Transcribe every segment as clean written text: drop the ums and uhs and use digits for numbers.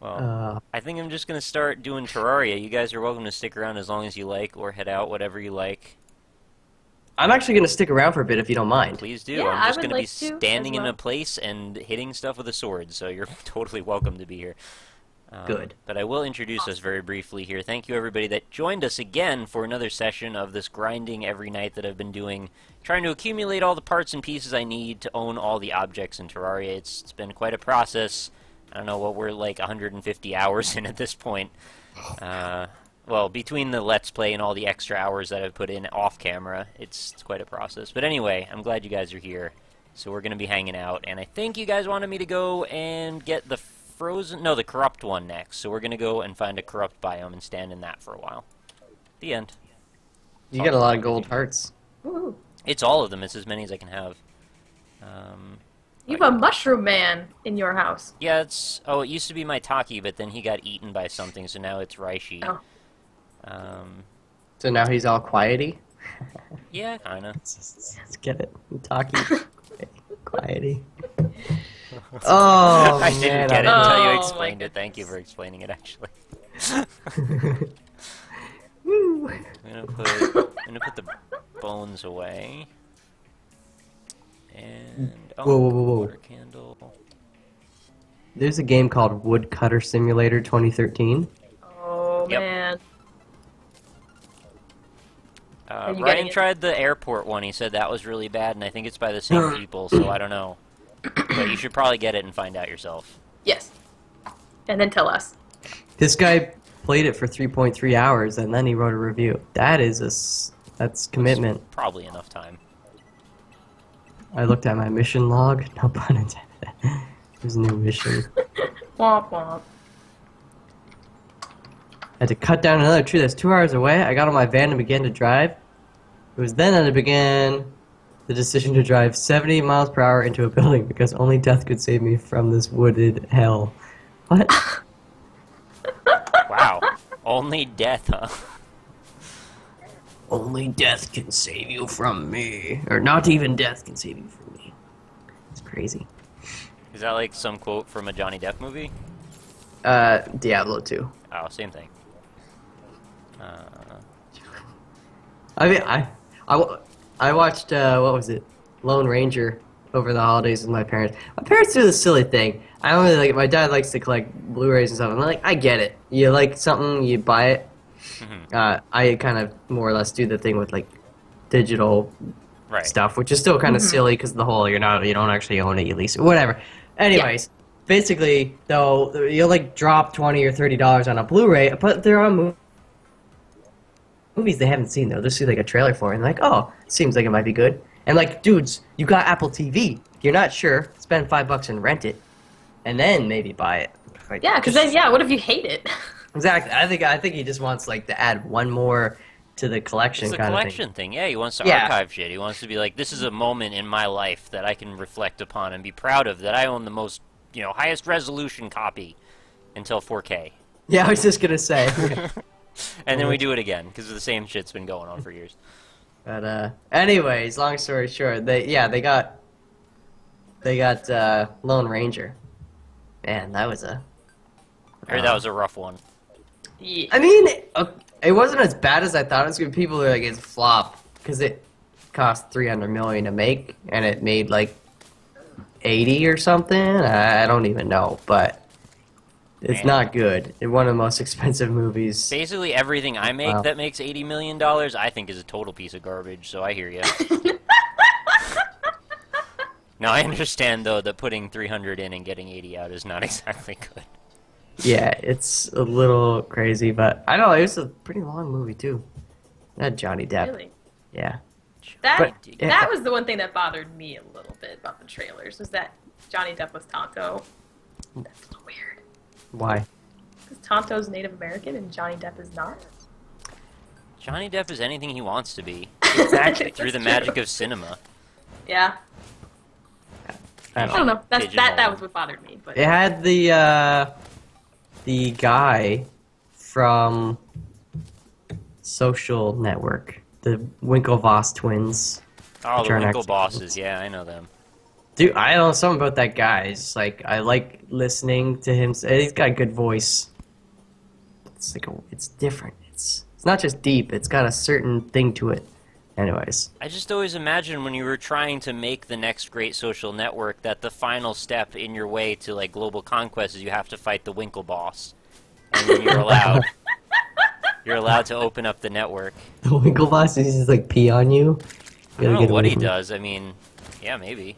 Well, I think I'm just going to start doing Terraria. You guys are welcome to stick around as long as you like, or head out, whatever you like. I'm actually going to stick around for a bit if you don't mind. Please do. Yeah, I'm just going to be like to standing as in a well. place and hitting stuff with a sword, so you're totally welcome to be here. Good. But I will introduce us very briefly here. Thank you, everybody that joined us again for another session of this grinding every night that I've been doing, trying to accumulate all the parts and pieces I need to own all the objects in Terraria. It's been quite a process. I don't know what we're like 150 hours in at this point. Well, between the Let's Play and all the extra hours that I've put in off camera, it's quite a process. But anyway, I'm glad you guys are here. So we're going to be hanging out, and I think you guys wanted me to go and get the the corrupt one next. So we're going to go and find a corrupt biome and stand in that for a while. The end. You get a lot of gold hearts. Ooh. It's all of them. It's as many as I can have. You have a mushroom man in your house. Yeah, it's... Oh, it used to be my Taki, but then he got eaten by something, so now it's Raishi. Oh. So now he's all quiety? Yeah, kinda. Let's get it. Talkie. Quiety. Oh, I didn't get it Oh, until you my explained it. goodness. Thank you for explaining it, actually. Woo. I'm gonna put the bones away. And... Oh, Whoa. water candle. There's a game called Woodcutter Simulator 2013. Oh, Yep. man. Are you getting Ryan it? tried the airport one. He said that was really bad, and I think it's by the same people, so I don't know. But you should probably get it and find out yourself. Yes. And then tell us. This guy played it for 3.3 hours, and then he wrote a review. That's commitment. Probably enough time. I looked at my mission log. No pun intended. There's a new mission. Womp womp. I had to cut down another tree that's 2 hours away. I got on my van and began to drive. It was then that I began the decision to drive 70 miles per hour into a building because only death could save me from this wooded hell. What? Wow. Only death, huh? Only death can save you from me. Or not even death can save you from me. It's crazy. Is that like some quote from a Johnny Depp movie? Diablo 2. Oh, same thing. I mean, I watched, what was it? Lone Ranger over the holidays with my parents. My parents do this silly thing. I don't really like it. My dad likes to collect Blu-rays and stuff. I'm like, I get it. You like something, you buy it. I kind of more or less do the thing with like digital Right. stuff, which is still kind of silly because the whole you don't actually own it, you lease it, whatever. Anyways, basically though, you'll like drop $20 or $30 on a Blu-ray, but they're on movies they haven't seen though. They'll see like a trailer for it and like, oh, seems like it might be good. And like, dudes, you got Apple TV. You're not sure? Spend $5 and rent it, and then maybe buy it. Like, Yeah, because then, yeah, what if you hate it? Exactly. I think he just wants like to add one more to the collection. It's a kind collection thing. Yeah, he wants to Yeah. archive shit. He wants to be like, this is a moment in my life that I can reflect upon and be proud of, that I own the most, highest resolution copy until 4K. Yeah, I was just gonna say. And then we do it again, because the same shit's been going on for years. But anyways, long story short, they got Lone Ranger. Man, that was I heard that was a rough one. Yeah. I mean, it wasn't as bad as I thought it was. People are like, it's a flop because it cost $300 million to make, and it made like 80 or something. I don't even know, but it's Man. not good. It's one of the most expensive movies. Basically, everything I make Wow. that makes $80 million, I think is a total piece of garbage, so I hear you. Now, I understand, though, that putting 300 in and getting 80 out is not exactly good. Yeah, it's a little crazy, but I know it was a pretty long movie too. That Johnny Depp. Really? Yeah. That But- that was the one thing that bothered me a little bit about the trailers, was that Johnny Depp was Tonto. That's a little weird. Why? Because Tonto's Native American and Johnny Depp is not. Johnny Depp is anything he wants to be, Exactly. through the magic of cinema. Yeah. I I don't know. That Pigeonhole. was what bothered me. But It had the guy from Social Network, the Winklevoss twins. Oh, Which the are Winkle next. bosses, yeah, I know them. Dude, I don't know something about that guy. It's just, like, I like listening to him. He's got a good voice. It's like it's different. It's not just deep. It's got a certain thing to it. Anyways. I just always imagine when you were trying to make the next great social network that the final step in your way to like global conquest is you have to fight the Winkle boss, and then you're allowed. You're allowed to open up the network. The Winklevoss, does he just like pee on you? I don't know what he does. I mean, yeah, maybe.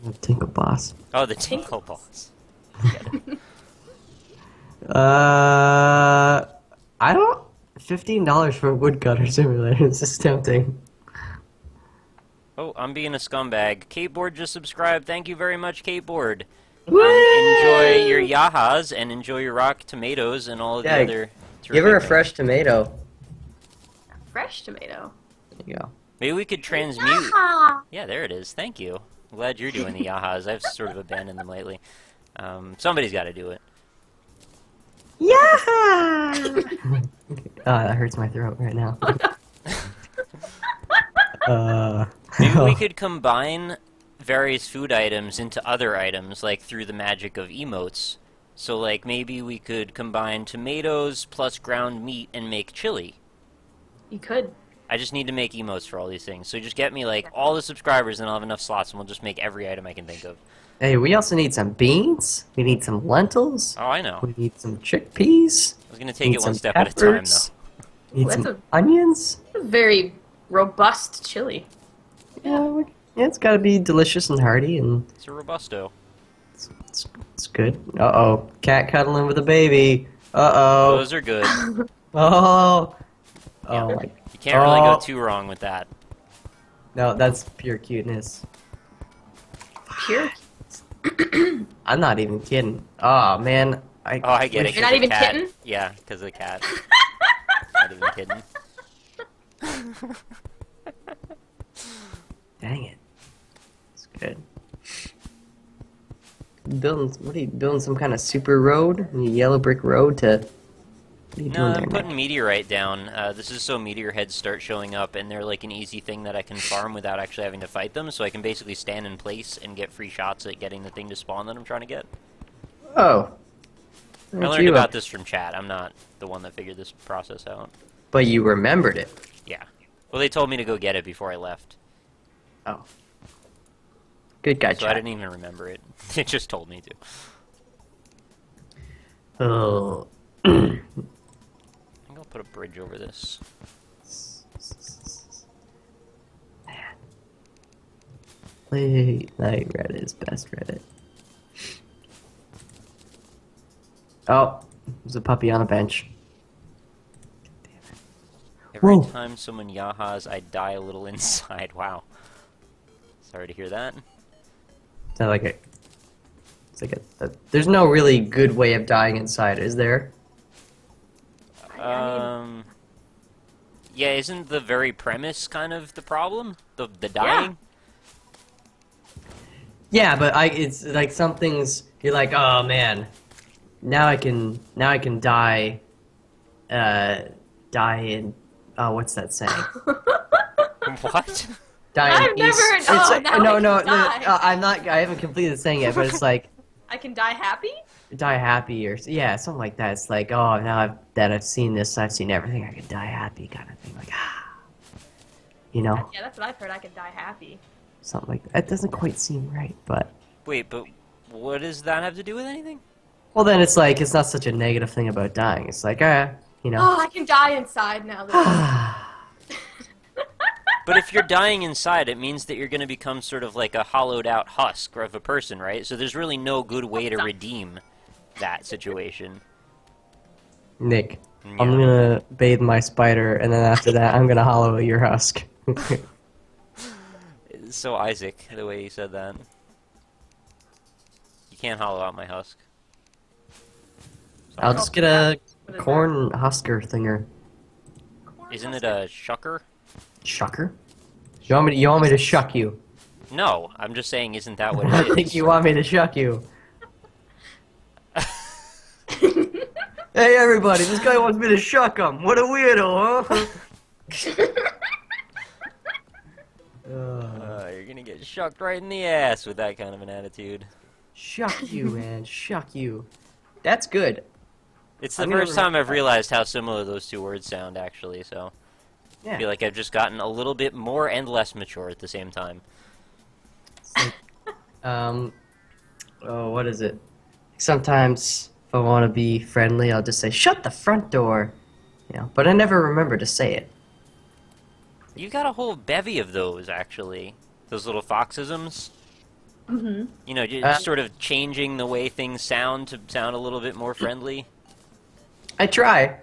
The Tinkle Boss. Oh, the Tinkle boss. I don't. $15 for a woodcutter simulator. This is tempting. Oh, I'm being a scumbag. Kateboard just subscribed. Thank you very much, Kateboard. Woo! Enjoy your yahas and enjoy your rock tomatoes and all of the other. Give her a terrific- fresh tomato. A fresh tomato. There you go. Maybe we could transmute. Ah. Yeah, there it is. Thank you. I'm glad you're doing the yahas. I've sort of abandoned them lately. Somebody's got to do it. Yeah. That hurts my throat right now. Maybe we could combine various food items into other items, like through the magic of emotes. So, like, maybe we could combine tomatoes plus ground meat and make chili. You could. I just need to make emotes for all these things. So just get me, like, all the subscribers and I'll have enough slots and we'll just make every item I can think of. Hey, we also need some beans. We need some lentils. Oh, I know. We need some chickpeas. I was going to take Need it one some step at a time, peppers. though. We need That's some onions. a very robust chili. Yeah, it's got to be delicious and hearty, and It's a Robusto. it's good. Uh-oh. Cat cuddling with a baby. Uh-oh. Those are good. Oh. Yeah. Oh, my. You can't really go too wrong with that. No, that's pure cuteness. Pure. Oh, I'm not even kidding. Oh, man. I get it. You're 'cause not the even cat. kidding? Yeah, because of the cat. Not even kidding. Dang it. It's good. What are you building? Some kind of super road? A yellow brick road to... What are you No, doing I'm there, putting Nick? meteorite down. This is so meteor heads start showing up, and they're like an easy thing that I can farm without actually having to fight them, so I can basically stand in place and get free shots at getting the thing to spawn that I'm trying to get. Oh. I Aren't learned you about a- this from chat. I'm not the one that figured this process out. But you remembered it. Yeah. Well, they told me to go get it before I left, Oh. Good guy, so I chat. didn't even remember it. It just told me to. Oh. I think I'll put a bridge over this. Late night Reddit is best Reddit. Oh, there's a puppy on a bench. Every Whoa. time someone yahas, I die a little inside. Wow. Sorry to hear that. Is that like a... It's like there's no really good way of dying inside, is there? Yeah, isn't the very premise kind of the problem? The dying? Yeah, but it's like some things you're like, oh man, now I can die, die in, what's that saying? What? Die I've in never peace. heard- It's oh, like- now no, I no, can no, die. I haven't completed the saying yet, but it's like I can die happy? die happy or yeah, something like that. It's like, oh, now I've seen this, I've seen everything, I can die happy, kind of thing. Like you know, Yeah, that's what I've heard. I can die happy. something like that. That doesn't quite seem right, but. Wait, but what does that have to do with anything? Well, then it's like, it's not such a negative thing about dying. It's like, you know. Oh, I can die inside now. That But if you're dying inside, it means that you're going to become sort of like a hollowed out husk of a person, right? So there's really no good way to redeem that situation. Nick, Yeah. I'm gonna bathe my spider, and then after that, I'm gonna hollow your husk. It's so Isaac, the way you said that. You can't hollow out my husk. I'll just get a What is corn husker thinger. Isn't it a shucker? Shucker? You want me to shuck you? No, I'm just saying, isn't that what I it is? think you want me to shuck you. Hey everybody, this guy wants me to shuck him. What a weirdo, huh? You're gonna get shucked right in the ass with that kind of an attitude. Shuck you, man. Shuck you. That's good. It's the first time I've realized how similar those two words sound, actually, so... Yeah. I feel like I've just gotten a little bit more and less mature at the same time. Oh, what is it? Sometimes, if I want to be friendly, I'll just say, shut the front door. You know, but I never remember to say it. You got a whole bevy of those, actually. Those little foxisms. Mm-hmm. You know, just sort of changing the way things sound to sound a little bit more friendly. I try.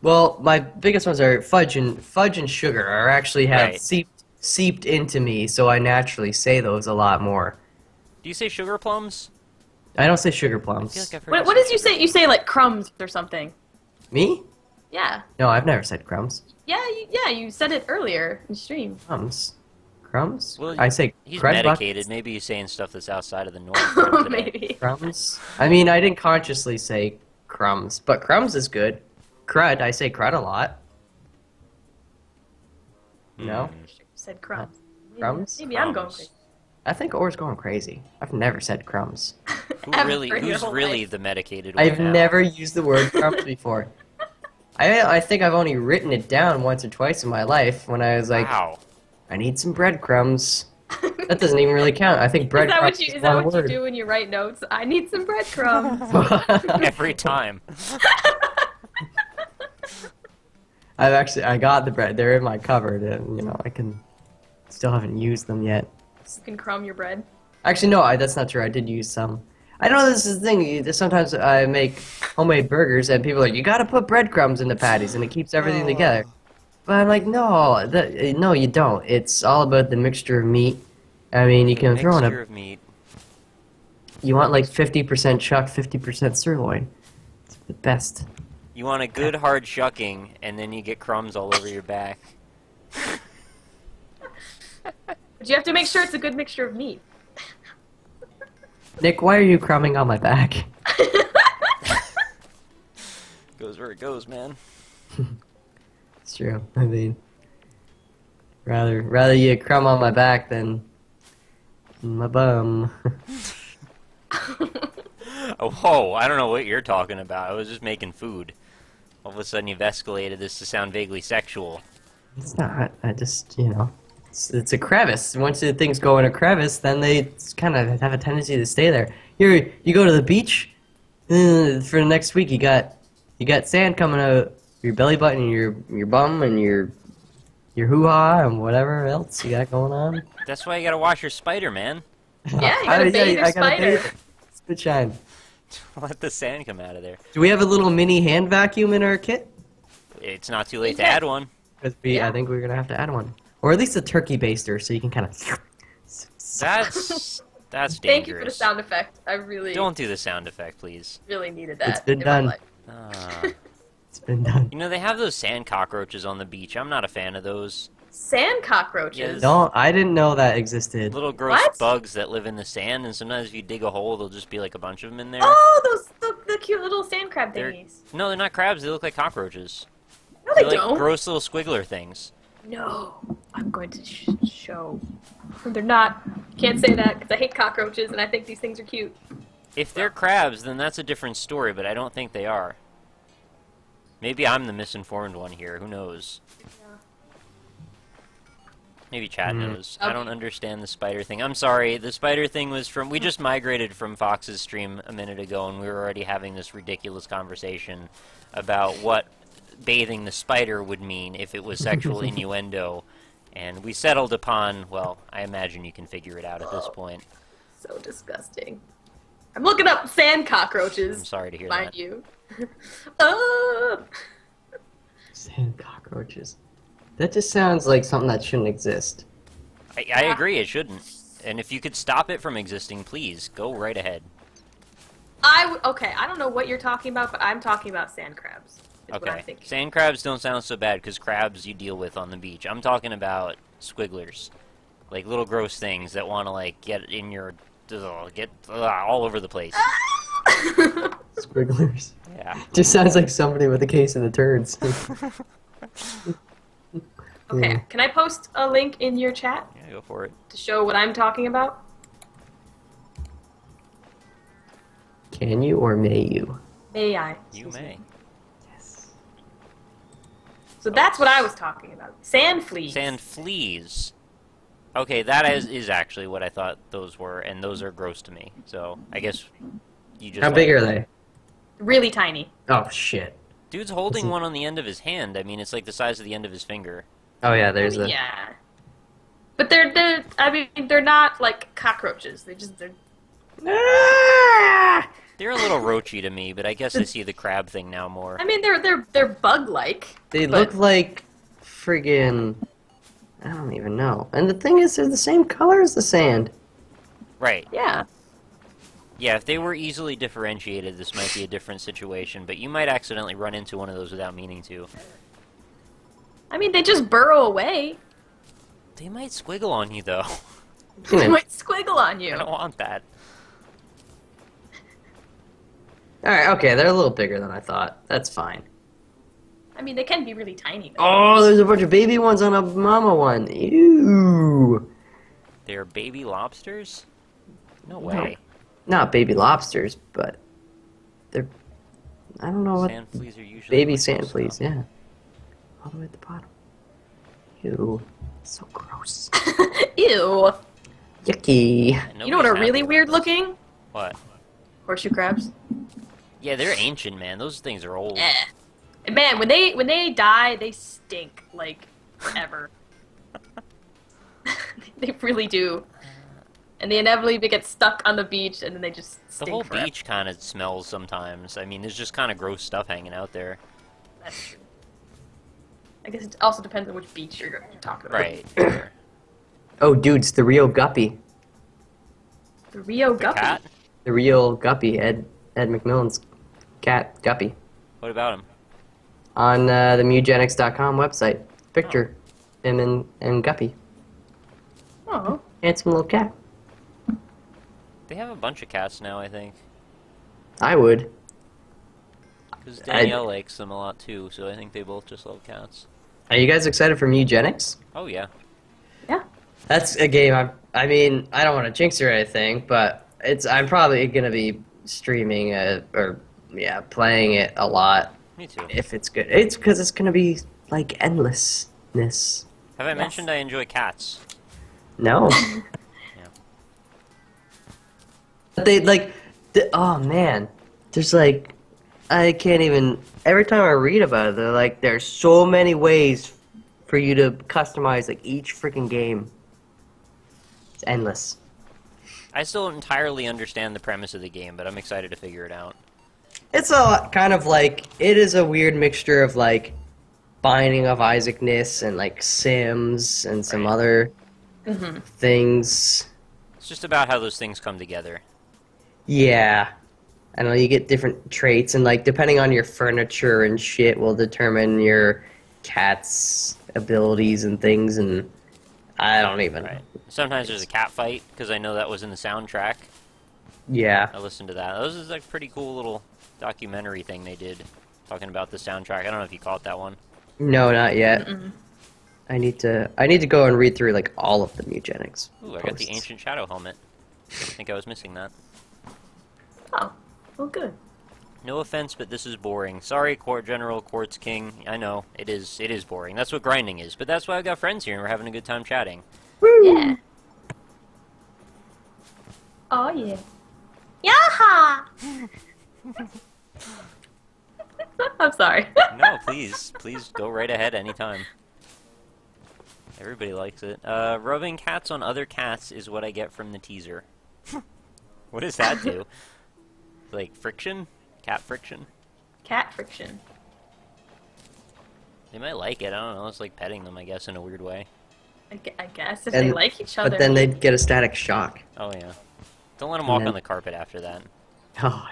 Well, my biggest ones are fudge and sugar, or actually have Right. seeped into me, so I naturally say those a lot more. Do you say sugar plums? I don't say sugar I plums. feel like I've heard What did you say? You say like crumbs or something. Me? Yeah. No, I've never said crumbs. Yeah, you said it earlier in stream. Crumbs? Crumbs? Well, I say He's crud medicated. buckets. Maybe he's saying stuff that's outside of the norm for him today. Maybe. Crumbs? I mean, I didn't consciously say crumbs, but crumbs is good. Crud, I say crud a lot. No? Hmm. Said crumbs. Crumbs? Maybe I'm going Crumbs. crazy. I think Or's going crazy. I've never said crumbs. Who's really the medicated one I've now? never used the word crumbs before. I think I've only written it down once or twice in my life when I was like, Wow. I need some breadcrumbs. That doesn't even really count. I think Is that breadcrumbs what you is is that one what word. you do when you write notes? I need some breadcrumbs. Every time. I got the bread. They're in my cupboard, and still haven't used them yet. You can crumb your bread. Actually, no, that's not true. I did use some. I know this is the thing. Sometimes I make homemade burgers, and people are like, you gotta put breadcrumbs in the patties, and it keeps everything together. But I'm like, no, no, you don't. It's all about the mixture of meat. I mean, you can throw in Mixture of meat. You want like 50% chuck, 50% sirloin. It's the best. You want a good hard shucking, and then you get crumbs all over your back. But you have to make sure it's a good mixture of meat. Nick, why are you crumbing on my back? Goes where it goes, man. It's true. I mean, rather you crumb on my back than my bum. Oh, whoa, I don't know what you're talking about. I was just making food. All of a sudden you've escalated this to sound vaguely sexual. It's not. I just, it's a crevice. Once the things go in a crevice, then they kind of have a tendency to stay there. Here, you go to the beach, for the next week you got sand coming out your belly button, your bum, and your hoo-ha, and whatever else you got going on. That's why you gotta wash your spider, man. Yeah, you gotta bathe your I gotta spider. bathe it. Spit shine. Let the sand come out of there. Do we have a little mini hand vacuum in our kit? It's not too late to Yeah. add one. Because Yeah. I think we're gonna have to add one, or at least a turkey baster, so you can kind of. That's dangerous. Thank you for the sound effect. I really, Don't do the sound effect, please. really needed that. It's been in my done. life. Ah. It's been done. You know, they have those sand cockroaches on the beach. I'm not a fan of those. Sand cockroaches. No, I didn't know that existed. Little gross What? bugs that live in the sand, and sometimes if you dig a hole, there'll just be like a bunch of them in there. Oh, the cute little sand crab They're- thingies. No, they're not crabs. They look like cockroaches. No, they They're like don't. gross little squiggler things. No, I'm going to show. They're not. Can't say that because I hate cockroaches and I think these things are cute. If they're crabs, then that's a different story, but I don't think they are. Maybe I'm the misinformed one here. Who knows? Maybe chat knows. I don't understand the spider thing. I'm sorry. The spider thing was from... We just migrated from Fox's stream a minute ago, and we were already having this ridiculous conversation about what bathing the spider would mean if it was sexual innuendo. And we settled upon... Well, I imagine you can figure it out at this point. So disgusting. I'm looking up sand cockroaches. I'm sorry to hear Mind that. you. Oh. Sand cockroaches. That just sounds like something that shouldn't exist. I agree, it shouldn't. And if you could stop it from existing, please, go right ahead. Okay, I don't know what you're talking about, but I'm talking about sand crabs. Is what I'm Okay. thinking. Sand crabs don't sound so bad, because crabs you deal with on the beach. I'm talking about squigglers. Like little gross things that want to, like, get in your... all over the place. Squigglers. Yeah. Just sounds like somebody with a case of the turds. Okay, can I post a link in your chat? Yeah, go for it. To show what I'm talking about. Can you or may you? May I? You may. Yes. So that's what I was talking about. Sand fleas. Sand fleas. Okay, that is actually what I thought those were, and those are gross to me. So I guess you just. How big are they? Really tiny. Oh shit. Dude's holding one on the end of his hand. I mean, it's like the size of the end of his finger. Oh yeah, there's a. Yeah. But they're not like cockroaches. They're Ah! They're a little roachy to me, but I guess I see the crab thing now more. I mean, they're bug-like. They but- look like friggin'. I don't even know. And the thing is, they're the same color as the sand. Right. Yeah. Yeah, if they were easily differentiated, this might be a different situation, but you might accidentally run into one of those without meaning to. I mean, they just burrow away. They might squiggle on you, though. They might squiggle on you. I don't want that. Alright, okay, they're a little bigger than I thought. That's fine. I mean, they can be really tiny. Though. Oh, there's a bunch of baby ones on a mama one. Ew. They're baby lobsters? No way. Not baby lobsters, but they're. I don't know what. Sand fleas are usually Baby like sand those, fleas, though. yeah. All the way at the bottom. Ew. So gross. Ew. Yucky. Yeah, You know what are nobody's really happy weird with this. looking? What? Horseshoe crabs. Yeah, they're ancient, man. Those things are old. Eh. And man, when they die, they stink like forever. They really do. And they inevitably get stuck on the beach, and then they just The stink whole forever. beach kind of smells sometimes. I mean, there's just kind of gross stuff hanging out there. That's true. I guess it also depends on which beach you're talking about. Right. Sure. Oh, dude, it's the Rio Guppy. The Rio The Guppy. cat? The real Guppy, Ed McMillan's cat, Guppy. What about him? On the Mugenics.com website. Picture him and Guppy. Oh. Handsome little cat. They have a bunch of cats now, I think. I would. Because Danielle likes them a lot, too, so I think they both just love cats. Are you guys excited for Mugenics? Oh, yeah. Yeah. That's a game I mean, I don't want to jinx it or anything, but I'm probably going to be streaming playing it a lot Me too. if it's good. It's because it's going to be like endlessness. Have I mentioned I enjoy cats? No. But oh man, there's like, I can't even, every time I read about it, they're like, there's so many ways for you to customize like each freaking game. It's endless. I still don't entirely understand the premise of the game, but I'm excited to figure it out. It's a kind of like, it is a weird mixture of like Binding of Isaac-ness and like Sims and some Right. other Mm-hmm. things. It's just about how those things come together. Yeah. I don't know, you get different traits, and like depending on your furniture and shit will determine your cat's abilities and things, and I don't even know. Right. Sometimes there's a cat fight, because I know that was in the soundtrack. Yeah. I listened to that. That was like a pretty cool little documentary thing they did, talking about the soundtrack. I don't know if you caught that one. No, not yet. Mm-mm. I need to go and read through like all of the Mugenics. Ooh, I got the posts. Ancient Shadow helmet. I think I was missing that. Oh. Well, good. No offense, but this is boring. Sorry, Court General, Quartz King. I know, it is boring. That's what grinding is, but that's why I've got friends here and we're having a good time chatting. Yeah. Oh, yeah. Yaha! I'm sorry. No, please go right ahead anytime. Everybody likes it. Rubbing cats on other cats is what I get from the teaser. What does that do? Like friction? Cat friction? Cat friction. They might like it, I don't know, it's like petting them, I guess, in a weird way. I guess if And- they like each other. But then they'd get a static shock. Oh yeah. Don't let them walk then- on the carpet after that. Oh,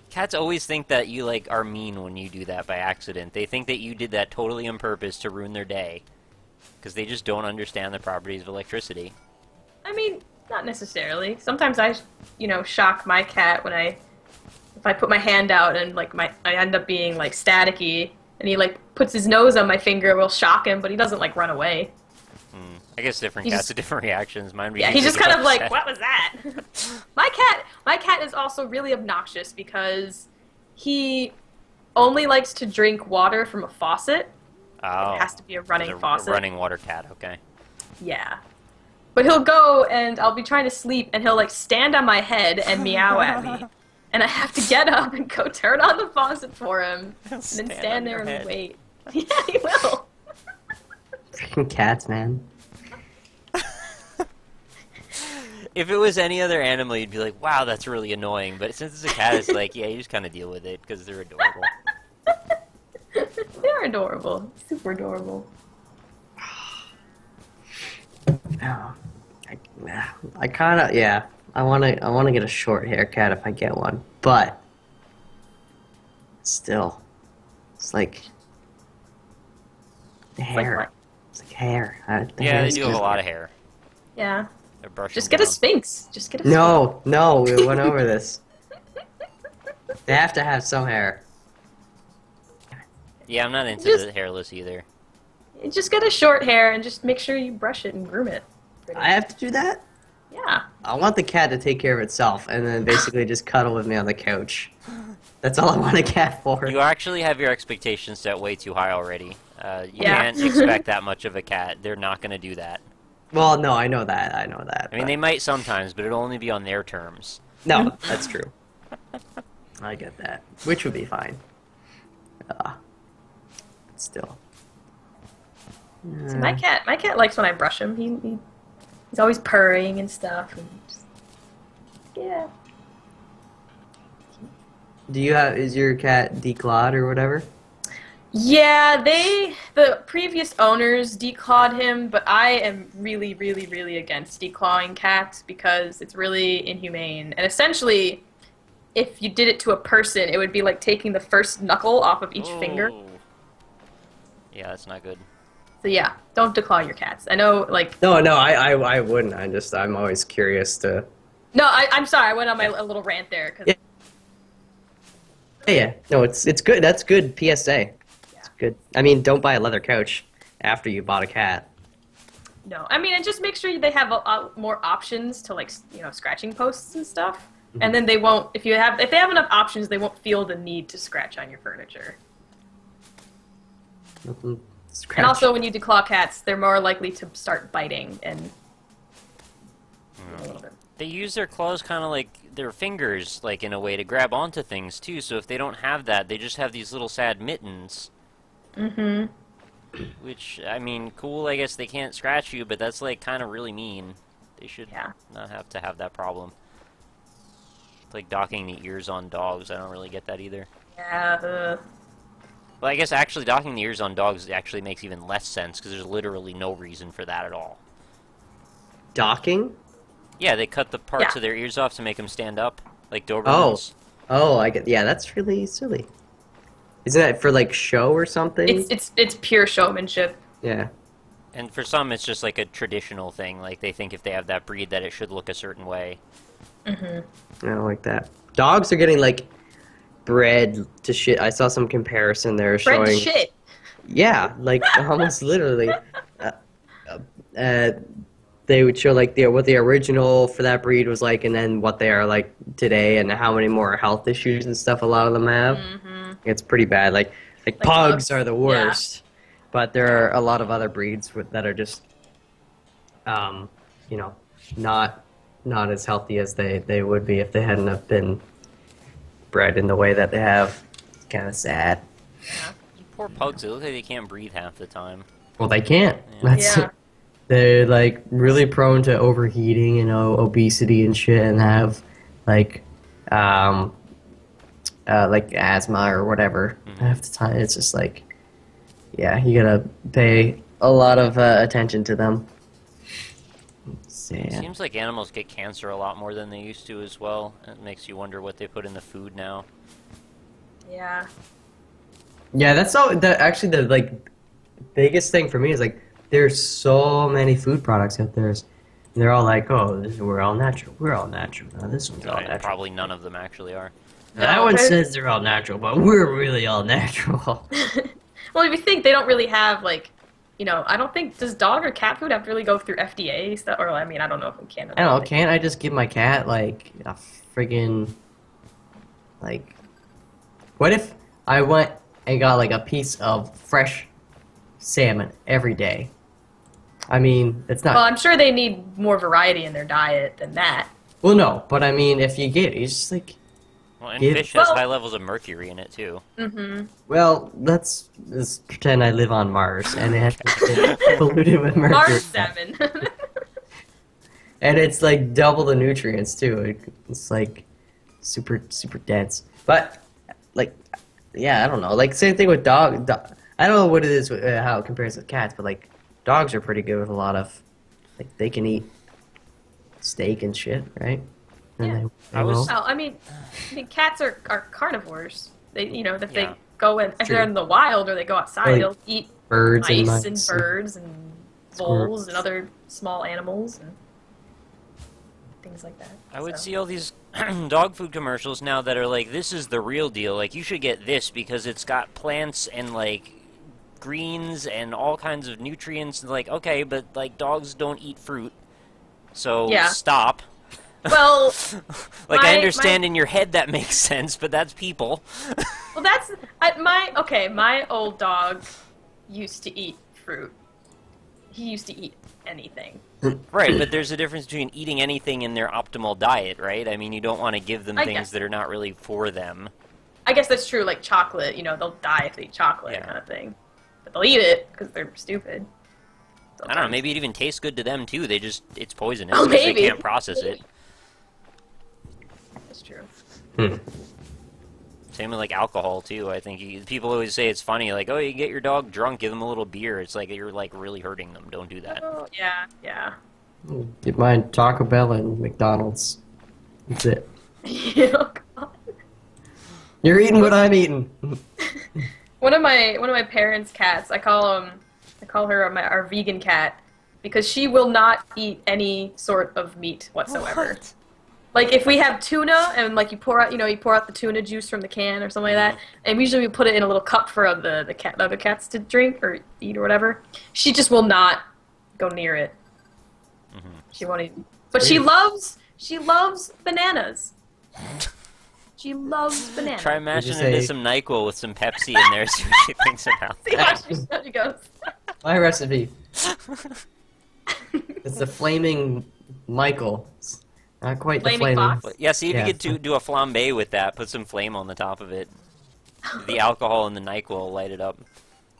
Cats always think that you, like, are mean when you do that by accident. They think that you did that totally on purpose to ruin their day. Because they just don't understand the properties of electricity. I mean, not necessarily. Sometimes I, shock my cat when if I put my hand out and like I end up being like staticky, and he like puts his nose on my finger, will shock him, but he doesn't like run away. I guess different He cats just- have different reactions. Mine would Yeah, he's usually just kind get of like, upset. what was that? My cat is also really obnoxious because he only likes to drink water from a faucet. Oh, It has to be a running it's faucet. A running water cat. Okay. Yeah. But he'll go and I'll be trying to sleep and he'll like stand on my head and meow at me. And I have to get up and go turn on the faucet for him. And then stand on stand your there head. and wait. Yeah, he will. Freaking cats, man. If it was any other animal, you'd be like, "Wow, that's really annoying." But since it's a cat, it's like, yeah, you just kind of deal with it because they're adorable. They're adorable. Super adorable. Oh, I kind of, yeah. I wanna get a short haircut if I get one, but still, it's like the hair. what? It's like hair. The Yeah, hair they is do have a just- lot of hair. Yeah. They're brushing Just get a down. sphinx. Just get a sphinx. No, we went over this. They have to have some hair. Yeah, I'm not into Just- the hairless either. Just get a short hair and just make sure you brush it and groom it. I have to do that? Yeah. I want the cat to take care of itself and then basically just cuddle with me on the couch. That's all I want a cat for. You actually have your expectations set way too high already. You Yeah. can't expect that much of a cat. They're not going to do that. Well, no, I know that. I mean, but- they might sometimes, but it'll only be on their terms. No, that's true. I get that. Which would be fine. Still. So my cat likes when I brush him. He's always purring and stuff. And just, yeah. Is your cat declawed or whatever? Yeah, the previous owners declawed him, but I am really, really, really against declawing cats because it's really inhumane. And essentially, if you did it to a person, it would be like taking the first knuckle off of each finger. Ooh. Yeah, that's not good. So yeah, don't declaw your cats. I know, like... No, I wouldn't. I'm always curious to... No, I'm sorry, I went on a little rant there. Cause... Yeah. No, it's good. That's good PSA. It's good. I mean, don't buy a leather couch after you bought a cat. No, I mean, and just make sure they have more options to, like, scratching posts and stuff. Mm-hmm. And then they won't, if they have enough options, they won't feel the need to scratch on your furniture. Nothing. Scratch. And also, when you declaw cats, they're more likely to start biting and a little bit. They use their claws kind of like their fingers, like in a way to grab onto things too. So if they don't have that, they just have these little sad mittens. Mm-hmm. Which, I mean, cool. I guess they can't scratch you, but that's like kind of really mean. They should not have to have that problem. It's like docking the ears on dogs. I don't really get that either. Yeah. Well, I guess actually docking the ears on dogs actually makes even less sense because there's literally no reason for that at all. Docking? Yeah, they cut the parts Yeah. of their ears off to make them stand up, like Dobermans. Oh, I get. Yeah, that's really silly. Isn't that for like show or something? It's pure showmanship. Yeah. And for some, it's just like a traditional thing. Like they think if they have that breed, that it should look a certain way. Mm-hmm. I don't like that. Dogs are getting like bred to shit. I saw some comparison there showing. Bred to shit. Yeah, like almost literally. They would show like what the original for that breed was like, and then what they are like today, and how many more health issues and stuff a lot of them have. Mm-hmm. It's pretty bad. Like pugs pugs? are the worst, but there are a lot of other breeds that are just, not as healthy as they would be if they hadn't have been bred in the way that they have. It's kind of sad. Poor pugs, they look like they can't breathe half the time. Well, they can't. Yeah. They're like really prone to overheating and obesity and shit, and have like asthma or whatever. Half the time, it's just like, yeah, you gotta pay a lot of attention to them. It Sad. seems like animals get cancer a lot more than they used to as well. It makes you wonder what they put in the food now. Yeah. Yeah, that's all. Actually, the like biggest thing for me is like there's so many food products out there. And they're all like, oh, we're all natural. We're all natural. No, this one's all natural. Probably none of them actually are. That No, one but- says they're all natural, but we're really all natural. Well, if you think they don't really have like, I don't think does dog or cat food have to really go through FDA stuff, or I mean, I don't know if in Canada. I don't know. Can't I just give my cat like a friggin' like? What if I went and got like a piece of fresh salmon every day? I mean, it's not. Well, I'm sure they need more variety in their diet than that. Well, no, but I mean, if you get it, it's just like. Well, and fish has high levels of mercury in it too. Mm-hmm. Well, let's pretend I live on Mars and it has been polluted with mercury. Mars salmon. And it's like double the nutrients too. It's like super dense. But like, yeah, I don't know. Like same thing with dog. I don't know what it is, how it compares with cats, but like dogs are pretty good with a lot of like they can eat steak and shit, right? And yeah. I mean, cats are carnivores. They, if they go in, if they're in the wild or they go outside, like, they'll eat birds mice and birds and voles and other small animals and things like that. I would see all these dog food commercials now that are like, this is the real deal. Like, you should get this because it's got plants and like greens and all kinds of nutrients. And like, okay, but like dogs don't eat fruit, so stop. Well, like I understand in your head that makes sense, but that's people. Well, that's my old dog used to eat fruit. He used to eat anything. Right, but there's a difference between eating anything in their optimal diet, right? I mean, you don't want to give them things that are not really for them. I guess that's true, like chocolate, they'll die if they eat chocolate kind of thing. But they'll eat it because they're stupid. Sometimes. I don't know, maybe it even tastes good to them too. It's poisonous because they can't process it. That's true. Same with like alcohol too. I think people always say it's funny, like, oh, you get your dog drunk, give them a little beer. It's like you're like really hurting them. Don't do that. Oh, yeah. Get mine Taco Bell and McDonald's. That's it. Oh, God. You're eating what I'm eating. One of my parents' cats, I call her our vegan cat because she will not eat any sort of meat whatsoever. What? Like if we have tuna and like you pour out the tuna juice from the can or something like that, and usually we put it in a little cup for the other cats to drink or eat or whatever. She just will not go near it. Mm-hmm. She won't eat. But she loves bananas. She loves bananas. Try mashing into some NyQuil with some Pepsi in there, see what she thinks about that. See how she goes. My recipe. It's the flaming Michael. Not quite the flaming. Fox? Yeah, see if you could do a flambe with that. Put some flame on the top of it. The alcohol and the NyQuil light it up.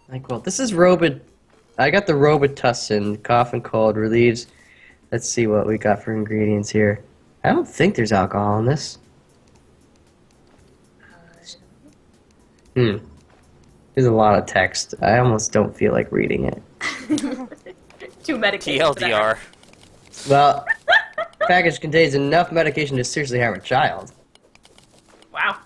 NyQuil. This is I got the Robitussin cough and cold relieves. Let's see what we got for ingredients here. I don't think there's alcohol in this. There's a lot of text. I almost don't feel like reading it. Too medicated. TLDR. Well, package contains enough medication to seriously harm a child. Wow.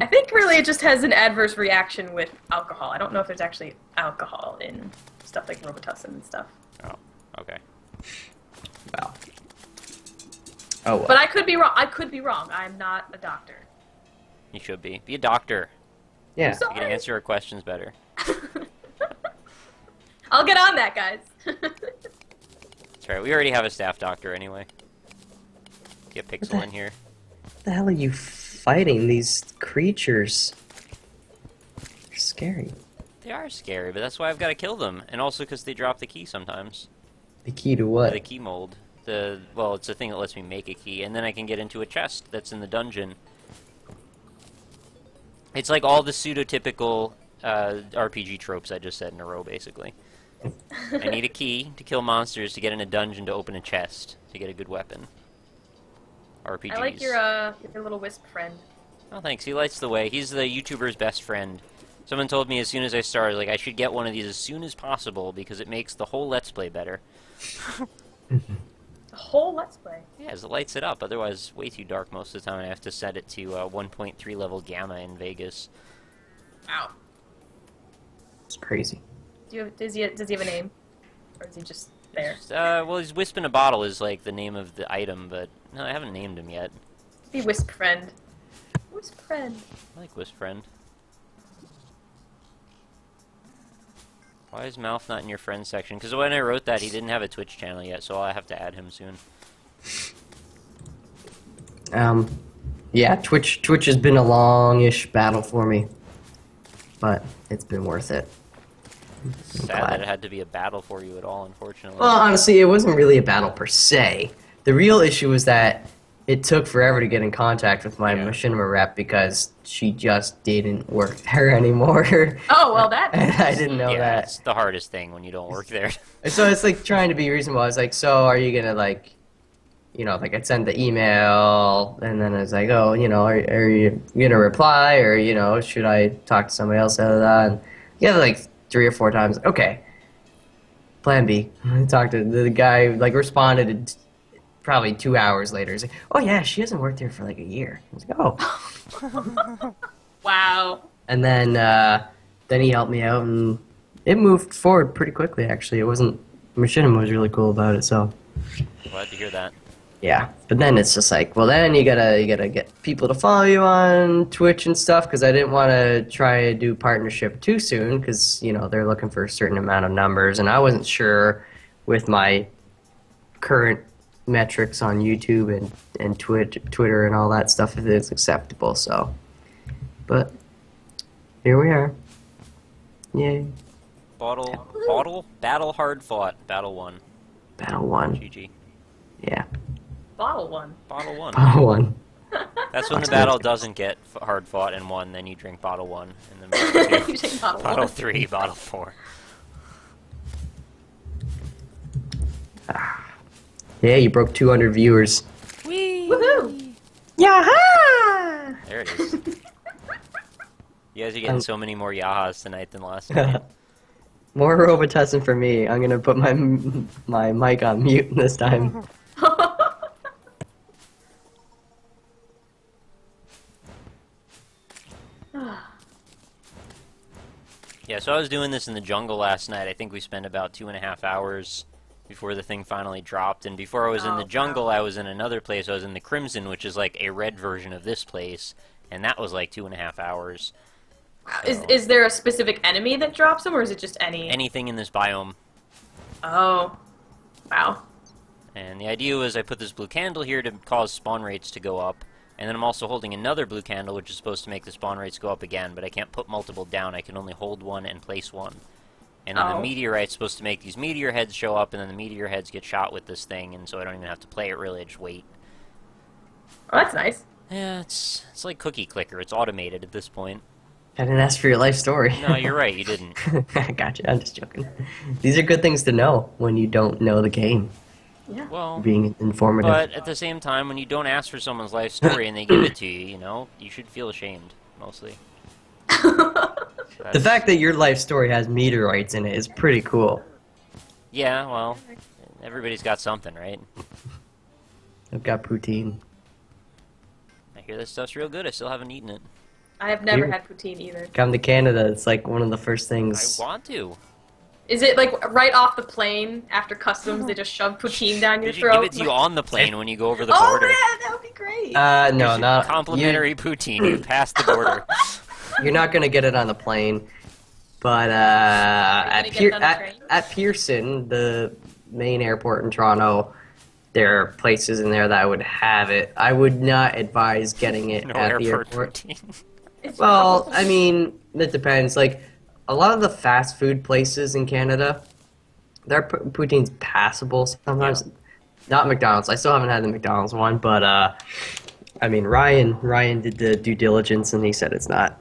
I think really it just has an adverse reaction with alcohol. I don't know if there's actually alcohol in stuff like Robitussin and stuff. Oh, okay. Wow. Oh well. But I could be wrong. I'm not a doctor. You should be. Be a doctor. Yeah. You can answer our questions better. I'll get on that, guys. That's right. We already have a staff doctor anyway. Get Pixel in here. What the hell are you fighting? These creatures. They're scary. They are scary, but that's why I've got to kill them. And also because they drop the key sometimes. The key to what? The key mold. Well, it's a thing that lets me make a key, and then I can get into a chest that's in the dungeon. It's like all the pseudotypical RPG tropes I just said in a row, basically. I need a key to kill monsters to get in a dungeon to open a chest to get a good weapon. RPGs. I like your little wisp friend. Oh, thanks. He lights the way. He's the YouTuber's best friend. Someone told me as soon as I started, like, I should get one of these as soon as possible because it makes the whole Let's Play better. The whole Let's Play? Yeah, it lights it up. Otherwise, it's way too dark most of the time. I have to set it to 1.3 level gamma in Vegas. Wow. It's crazy. Does he have a name? Or is he just there? Well, he's Wisp in a Bottle is, like, the name of the item, but no, I haven't named him yet. Be Wisp Friend. Wisp Friend. I like Wisp Friend. Why is Mouth not in your friends section? Because when I wrote that, he didn't have a Twitch channel yet, so I have to add him soon. Yeah, Twitch has been a long-ish battle for me, but it's been worth it. Sad that it had to be a battle for you at all, unfortunately. Well, honestly, it wasn't really a battle per se. The real issue was that it took forever to get in contact with my machinima rep because she just didn't work there anymore. Oh, well, that... I didn't know that. It's the hardest thing when you don't work there. So it's like trying to be reasonable. I was like, so are you gonna like, you know, like I'd send the email, and then I was like, oh, you know, are you gonna reply, or, you know, should I talk to somebody else out of that? And yeah, like 3 or 4 times. Okay. Plan B. I talked to the guy, like responded probably 2 hours later. He's like, oh yeah, she hasn't worked here for like a year. I was like, oh. Wow. And then he helped me out, and it moved forward pretty quickly. Actually, it wasn't. Machinima was really cool about it. So. Glad to hear that. Yeah, but then it's just like, well, then you gotta get people to follow you on Twitch and stuff, because I didn't want to try to do partnership too soon, because, you know, they're looking for a certain amount of numbers, and I wasn't sure with my current metrics on YouTube and Twitter and all that stuff if it's acceptable. So, but here we are. Yay! Battle hard fought. Battle 1. Battle 1. GG. Yeah. Bottle 1. Bottle 1. Bottle 1. That's when the battle doesn't get hard fought and won, then you drink bottle 1, and then bottle 2, You drink bottle bottle 1. 3, bottle 4. Yeah, you broke 200 viewers. Whee! Woohoo! Yaha! There it is. You guys are getting so many more yahas tonight than last night. More Robitussin for me. I'm gonna put my mic on mute this time. Yeah, so I was doing this in the jungle last night. I think we spent about 2.5 hours before the thing finally dropped. And before I was in the jungle, I was in another place. I was in the Crimson, which is like a red version of this place. And that was like 2.5 hours. Is there a specific enemy that drops them, or is it just any? Anything in this biome. Oh. Wow. And the idea was I put this blue candle here to cause spawn rates to go up. And then I'm also holding another blue candle, which is supposed to make the spawn rates go up again, but I can't put multiple down. I can only hold one and place one. And then the meteorite's supposed to make these meteor heads show up, and then the meteor heads get shot with this thing, and so I don't even have to play it really, I just wait. Oh, that's nice. Yeah, it's like Cookie Clicker. It's automated at this point. I didn't ask for your life story. No, you're right, you didn't. I gotcha, I'm just joking. These are good things to know when you don't know the game. Yeah. Well, Being informative. but at the same time, when you don't ask for someone's life story and they give it to you, you know, you should feel ashamed, mostly. The fact that your life story has meteorites in it is pretty cool. Yeah, well, everybody's got something, right? I've got poutine. I hear this stuff's real good. I still haven't eaten it. I have never Here. had poutine either. Come to Canada, it's like one of the first I things. want to. Is it like right off the plane after customs they just shove poutine down your Did you throat? give it to you on the plane when you go over the Oh border? man, that would be great. No, not Complimentary poutine. You passed the border. You're not gonna get it on the plane, but Are you gonna get it on the train? at Pearson, the main airport in Toronto, there are places in there that would have it. I would not advise getting it No at the airport airport. poutine. It's Well, I mean, it depends. Like, a lot of the fast food places in Canada, their poutine's passable sometimes. Not McDonald's. I still haven't had the McDonald's one, but I mean, Ryan did the due diligence and he said it's not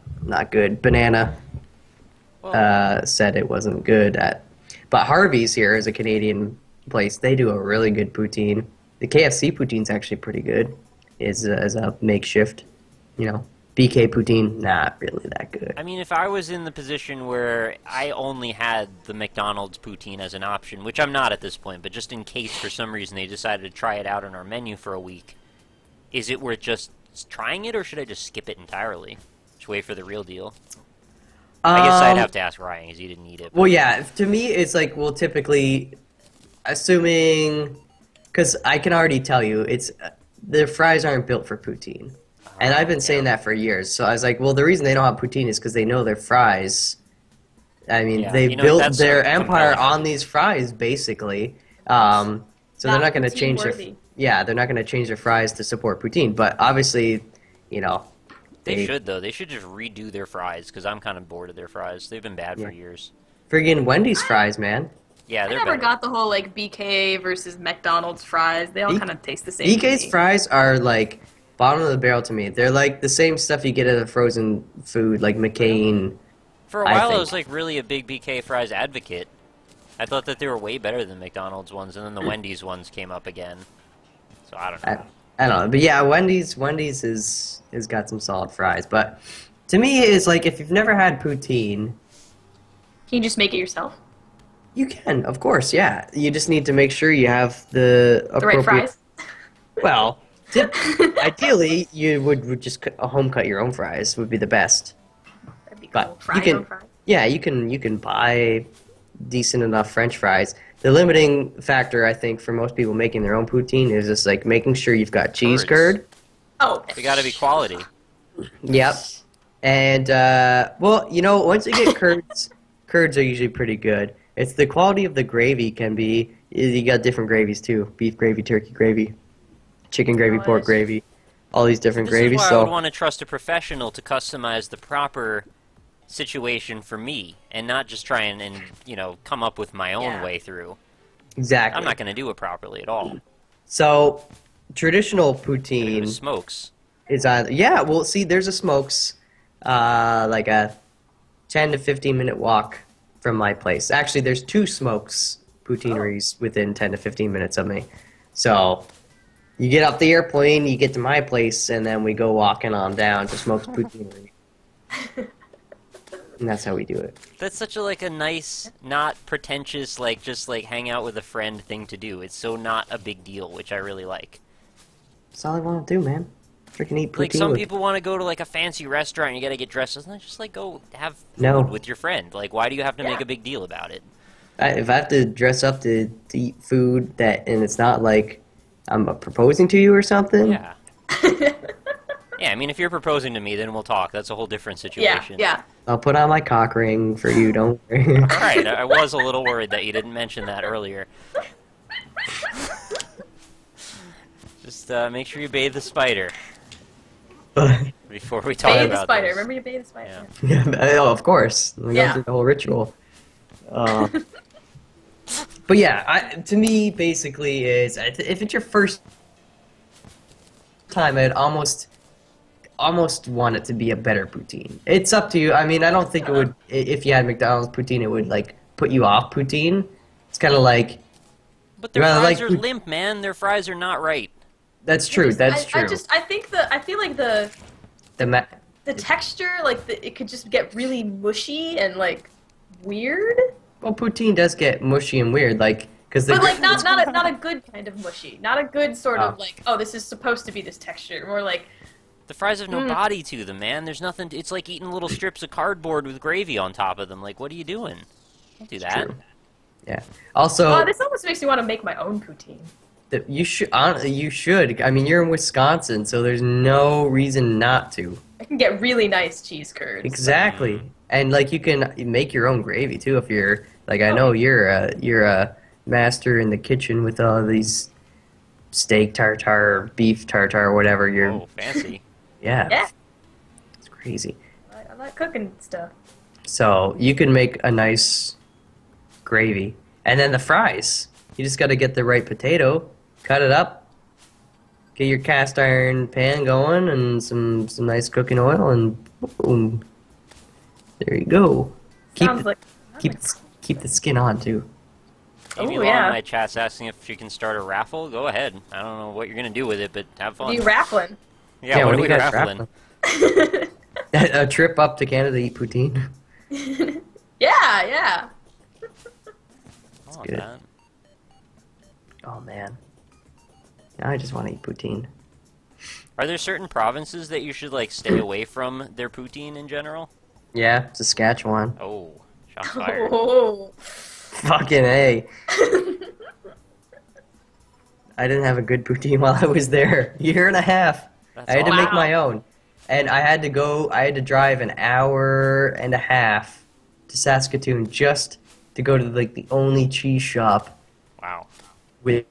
good. Banana said it wasn't good but Harvey's here is a Canadian place. They do a really good poutine. The KFC poutine's actually pretty good. As a makeshift, you know. BK poutine, not really that good. I mean, if I was in the position where I only had the McDonald's poutine as an option, which I'm not at this point, but just in case for some reason they decided to try it out on our menu for a week, is it worth just trying it, or should I just skip it entirely? Just wait for the real deal? I guess I'd have to ask Ryan, because he didn't eat it. Well, yeah, to me, it's like, well, typically, assuming, because I can already tell you, the fries aren't built for poutine. And I've been saying that for years. So I was like, well, the reason they don't have poutine is because they know their fries I mean, Yeah, they you know, built that's their a empire compelling on these fries, basically. So they're not going to change their. Poutine-worthy. Yeah, they're not going to change their fries to support poutine. But obviously, you know, They should, though. They should just redo their fries, because I'm kind of bored of their fries. They've been bad for years. friggin' Wendy's fries, man. Yeah, I they're never better. got the whole like BK versus McDonald's fries. They all B- kind of taste the same. to BK's me. fries are like bottom of the barrel to me. They're like the same stuff you get at a frozen food, like McCain. For a I while, I think. was like really a big BK fries advocate. I thought that they were way better than McDonald's ones, and then the Wendy's ones came up again. So I don't know. I don't know, but yeah, Wendy's has got some solid fries. But to me, it's like if you've never had poutine, Can you just make it yourself? you can, of course, yeah. You just need to make sure you have the The right appropriate. fries. Well, ideally, you would just home cut your own fries would be the best. That'd be But cool. Fry you your can, own fries. yeah, you can buy decent enough French fries. The limiting factor, I think, for most people making their own poutine is just like making sure you've got cheese Curds. curd. Oh, They gotta be quality. Yep. And well, you know, once you get curds, curds are usually pretty good. It's the quality of the gravy can be. You got different gravies too: beef gravy, turkey gravy, chicken gravy, pork Nice. gravy, all these different This gravies. is why I would So want to trust a professional to customize the proper situation for me, and not just try and you know, come up with my own Yeah. way through. exactly. I'm not going to do it properly at all. So traditional Go to poutine Smokes. is either well. See, there's a Smokes, like a 10 to 15 minute walk from my place. Actually, there's two Smokes poutineries within 10 to 15 minutes of me. So you get off the airplane, you get to my place, and then we go walking on down to Smokes Poutineery. And that's how we do it. That's such a like a nice, not pretentious, like just like hang out with a friend thing to do. It's so not a big deal, which I really like. That's all I want to do, man. Freaking eat poutine. Like some with- people want to go to like a fancy restaurant and you gotta get dressed. Doesn't it just like go have food No. with your friend? Like why do you have to make Yeah. a big deal about it? If I have to dress up to eat food and it's not like I'm proposing to you or something, Yeah. Yeah, I mean if you're proposing to me, then we'll talk. That's a whole different yeah, situation. yeah. I'll put on my cock ring for you. Don't worry. All right, I was a little worried that you didn't mention that earlier. Just make sure you bathe the spider before we talk Bathe about the spider. this. Remember you bathe the spider. Yeah. Oh, of course. We go Yeah. through the whole ritual. But yeah, to me, basically, is if it's your first time, I'd almost want it to be a better poutine. It's up to you. I mean, I don't think it would. If you had McDonald's poutine, it would like put you off poutine. It's kind of like But their You rather fries like are pout- limp, man. Their fries are not right. that's true. That's true. I feel like the The texture, like it could just get really mushy and like weird. well, poutine does get mushy and weird, like because But like not a good kind of mushy. Not a good sort of Oh. like, oh, this is supposed to be this texture. More like The fries have no body to them, man. There's nothing. It's like eating little strips of cardboard with gravy on top of them. Like, what are you doing? Don't do that. True. Yeah. Also, oh, this almost makes me want to make my own poutine. you should. You should. I mean, you're in Wisconsin, so there's no reason not to. I can get really nice cheese curds. Exactly. And like you can make your own gravy too if you're like I know you're a master in the kitchen with all these steak tartare, beef tartare, whatever. You're Oh, fancy. yeah. Yeah, It's crazy. I like cooking stuff. So you can make a nice gravy, and then the fries. You just got to get the right potato, cut it up, get your cast iron pan going, and some nice cooking oil, and boom, there you go. Sounds like Keep the skin on too. Amy Oh, Law yeah. in my chat's asking if she can start a raffle. Go ahead. I don't know what you're gonna do with it, but have fun. you raffling. Yeah, what are do we you guys raffling? raffling? A trip up to Canada to eat poutine. Yeah. Oh, good. that. Oh man, now I just want to eat poutine. Are there certain provinces that you should like stay away from their poutine in general? Yeah, Saskatchewan. Oh, shots fired. Oh. Fucking A. I didn't have a good poutine while I was there. Year and a half. That's I had to awesome. make my own. And I had to drive an hour and a half to to Saskatoon just to go to like the only cheese shop Wow. with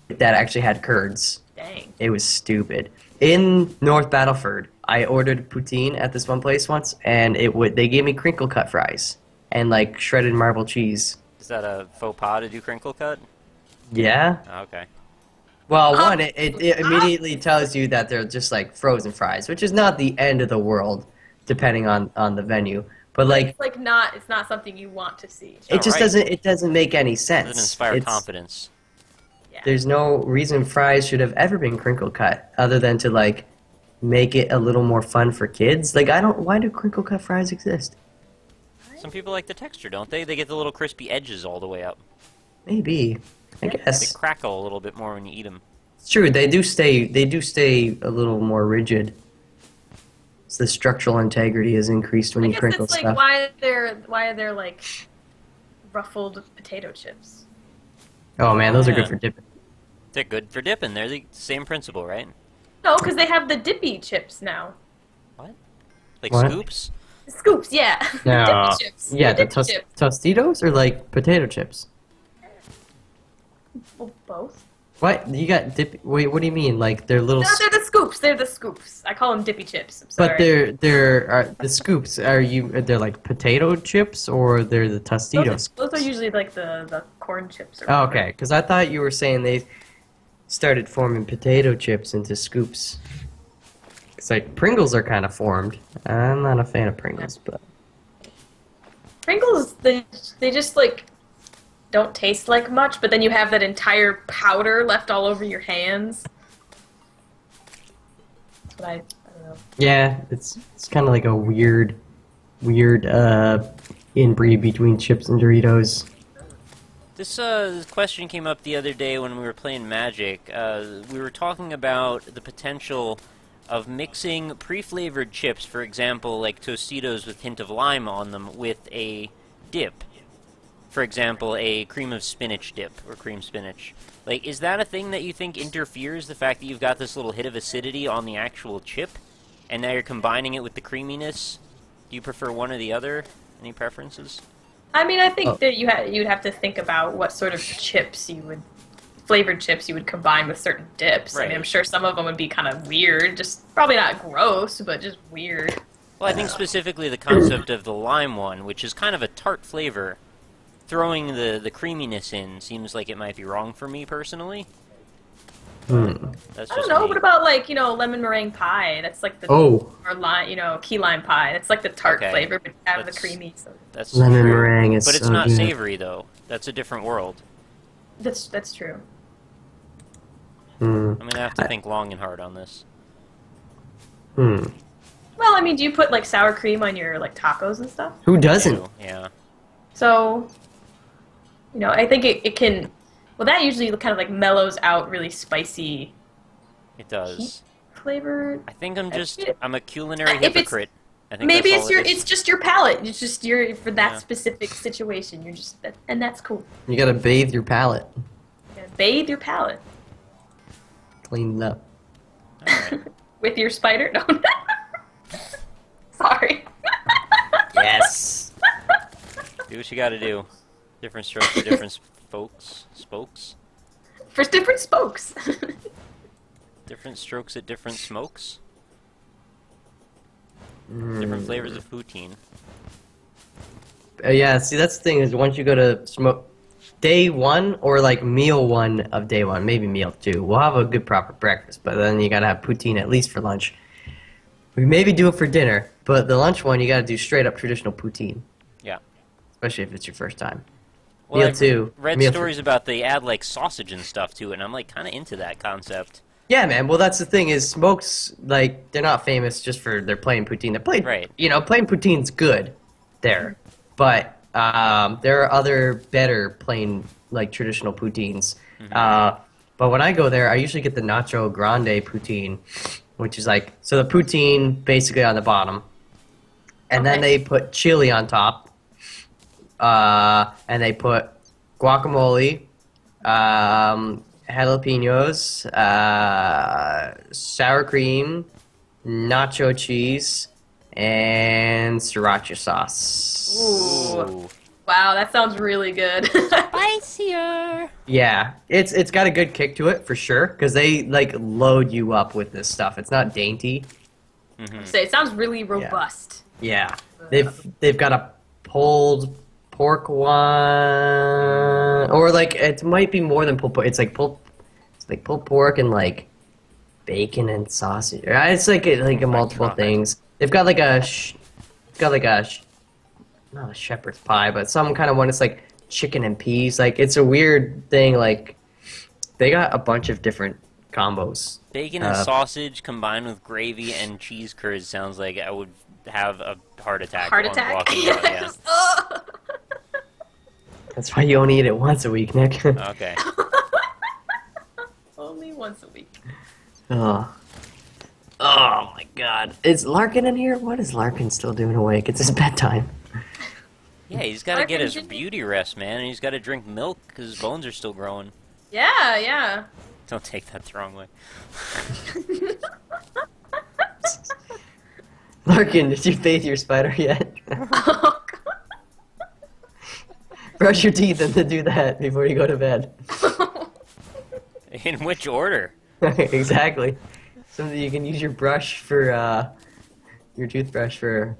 that actually had curds. Dang. It was stupid. In North Battleford, I ordered poutine at this one place once, and they gave me crinkle cut fries and like shredded marble cheese. Is that a faux pas to do crinkle cut? Yeah. Oh, okay. Well, one, it immediately tells you that they're just like frozen fries, which is not the end of the world, depending on the venue. But like, It's not something you want to see. it just doesn't make any sense. Doesn't inspire confidence. Yeah. There's no reason fries should have ever been crinkle cut, other than to like make it a little more fun for kids. Like, why do crinkle cut fries exist? Some people like the texture, don't they? They get the little crispy edges all the way up. Maybe. I They guess. crackle a little bit more when you eat them. It's true. They do stay a little more rigid. So the structural integrity is increased when I you guess crinkle it's like stuff. why are there like ruffled potato chips? Oh man, those are Yeah. good for dipping. They're good for dipping. They're the same principle, right? No, because they have the dippy chips now. What? Like What? scoops? Scoops, yeah. No. Dippy chips. Yeah, the dippy chips. Tostitos or like potato chips. Well, both. What you got? Wait, what do you mean? Like they're little? No, they're the scoops. They're the scoops. I call them dippy chips. I'm sorry. But the scoops. They're like potato chips or they're the Tostitos? Those are usually like the corn chips. Or Oh, whatever. okay, because I thought you were saying they started forming potato chips into scoops. It's like Pringles are kind of formed. I'm not a fan of Pringles, but Pringles, they just like don't taste like much, but then you have that entire powder left all over your hands. That's what I don't know. yeah, it's kind of like a weird inbreed between chips and Doritos. This question came up the other day when we were playing Magic. We were talking about the potential of mixing pre-flavored chips, for example, like Tostitos with hint of lime on them, with a dip. For example, a cream of spinach dip, or cream spinach. Like, is that a thing that you think interferes, the fact that you've got this little hit of acidity on the actual chip, and now you're combining it with the creaminess? Do you prefer one or the other? Any preferences? I mean, I think that you'd have to think about what sort of flavored chips you would combine with certain dips. I Right. mean, I'm sure some of them would be kind of weird, just probably not gross, but just weird. Well, I think specifically the concept of the lime one, which is kind of a tart flavor, throwing the creaminess in seems like it might be wrong for me personally. That's I just don't know. me. What about like lemon meringue pie? That's like the or lime, key lime pie. It's like the tart Okay. flavor, but you have the That's- creamy. So That's Lemon true. meringue is But it's so not good. savory though. That's a different world. that's true. Hmm. I'm gonna have to think long and hard on this. Hmm. Well, I mean, do you put like sour cream on your like tacos and stuff? Who doesn't? Ew, yeah. So, I think it can. Well, that usually kind of like mellows out really spicy It does. flavored. I think I'm it- a culinary If it's- hypocrite. I think Maybe that's all it is. it's just your palate. It's just your for that Yeah. specific situation. You're just and that's cool. You gotta bathe your palate, You gotta bathe your palate clean it up. Alright. with your spider. No, sorry. Yes. Do what you gotta do. Different strokes for different spokes. For different spokes. Different strokes at different smokes. Hmm. Different flavors of poutine. Yeah, see, that's the thing is once you go to smoke day one or like meal one of day one, maybe meal two, we'll have a good proper breakfast, but then you gotta have poutine at least for lunch. We maybe do it for dinner, but the lunch one you gotta do straight up traditional poutine, Yeah. especially if it's your first time. Well, Meal I've two. read Meal stories about they add like sausage and stuff to it, and I'm like kind of into that concept. Yeah, man. Well, that's the thing is smokes like they're not famous just for their plain poutine. They're plain, Right. Plain poutine's good there, but there are other better plain like traditional poutines. But when I go there, I usually get the Nacho Grande poutine, which is like so the poutine basically on the bottom, and then Okay. they put chili on top, and they put guacamole. Jalapenos, sour cream, nacho cheese, and sriracha sauce. Ooh. Wow, that sounds really good. Spicier. Yeah, it's got a good kick to it for sure because they like load you up with this stuff. It's not dainty. So it sounds really robust. Yeah, they've got a pulled pork one, or like it might be more than pulled pork. It's like pulled pork and like bacon and sausage. It's like a multiple things. They've got like not a shepherd's pie, but some kind of one. It's like chicken and peas. Like it's a weird thing. Like they got a bunch of different combos. Bacon and sausage combined with gravy and cheese curds sounds like I would have a heart attack. Heart while attack? walking out, yeah. Yes. That's why you only eat it once a week, Nick. Okay. Only once a week. Oh my God! Is Larkin in here? What is Larkin still doing awake? It's his bedtime. Yeah, he's got to get his Larkin, beauty rest, man, and he's got to drink milk because his bones are still growing. Yeah. Don't take that the wrong way. Larkin, did you bathe your spider yet? Oh, Brush your teeth and then do that before you go to bed. God. In which order? Exactly. So that you can use your brush for your toothbrush for,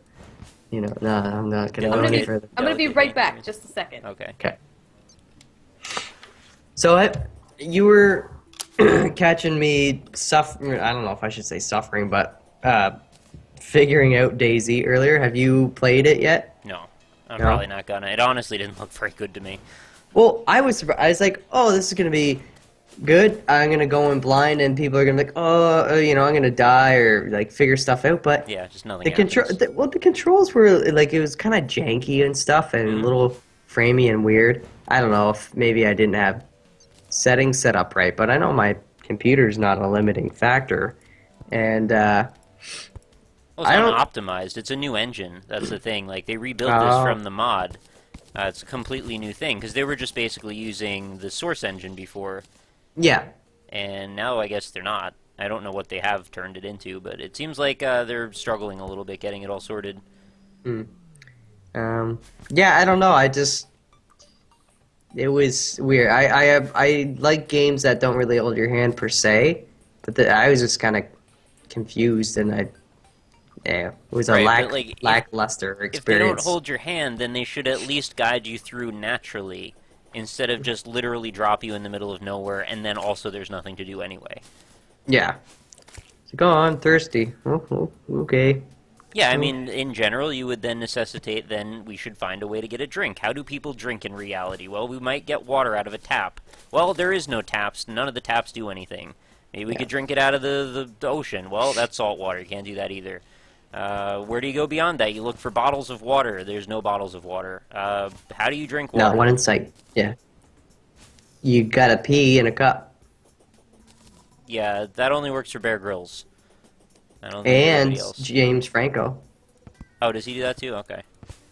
no, I'm not gonna go any further. I'm gonna be right back. Just a second. Okay. Okay. So you were catching me suffering. I don't know if I should say suffering, but figuring out DayZ earlier. Have you played it yet? No, I'm No? probably not gonna. It honestly didn't look very good to me. Well, I was surprised. I was like, oh, this is gonna be good. I'm gonna go in blind, and people are gonna be like, oh, I'm gonna die or like figure stuff out. But Yeah, just nothing. the control, the controls were like it was kind of janky and stuff, and a little framey and weird. I don't know if maybe I didn't have settings set up right, but I know my computer's not a limiting factor, and Well, it's I don't- not optimized. It's a new engine. That's the thing. Like they rebuilt this Oh. from the mod. It's a completely new thing because they were just basically using the source engine before, yeah. and now I guess they're not. I don't know what they have turned it into, but it seems like they're struggling a little bit getting it all sorted. Yeah, I don't know. It was weird. I like games that don't really hold your hand per se, but I was just kind of confused, and it was a Right, but, like, lackluster If they don't experience. hold your hand, then they should at least guide you through naturally, instead of just literally drop you in the middle of nowhere, and then also there's nothing to do anyway. Yeah. It's like, oh, I'm thirsty. Oh, okay. Yeah, I mean, in general, you would then necessitate, then we should find a way to get a drink. How do people drink in reality? Well, we might get water out of a tap. Well, there is no taps. None of the taps do anything. Maybe we could drink it out of the ocean. Well, that's salt water. You can't do that either. Where do you go beyond that? You look for bottles of water. There's no bottles of water. How do you drink water? Not one in sight. Yeah. You gotta pee in a cup. Yeah, that only works for Bear Grylls. I don't think And anybody else. James Franco Oh, does he do that too? Okay.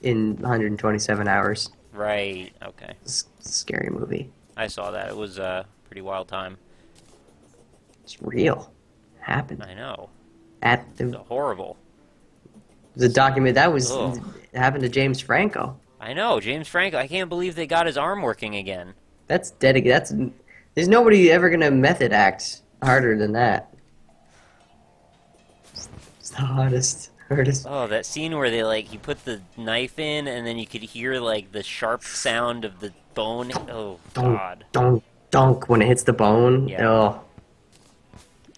in 127 Hours. Right, okay. It's a scary movie. I saw that. It was a pretty wild time. It's real. Happened. I know. At It's the horrible. document that was Ugh. happened to James Franco. I know, James Franco. I can't believe they got his arm working again. That's dedicated. There's nobody ever gonna method act harder than that. It's the hardest. Oh, that scene where he put the knife in, and then you could hear, the sharp sound of the bone. Oh, God. Donk, donk when it hits the bone. Yeah. Oh,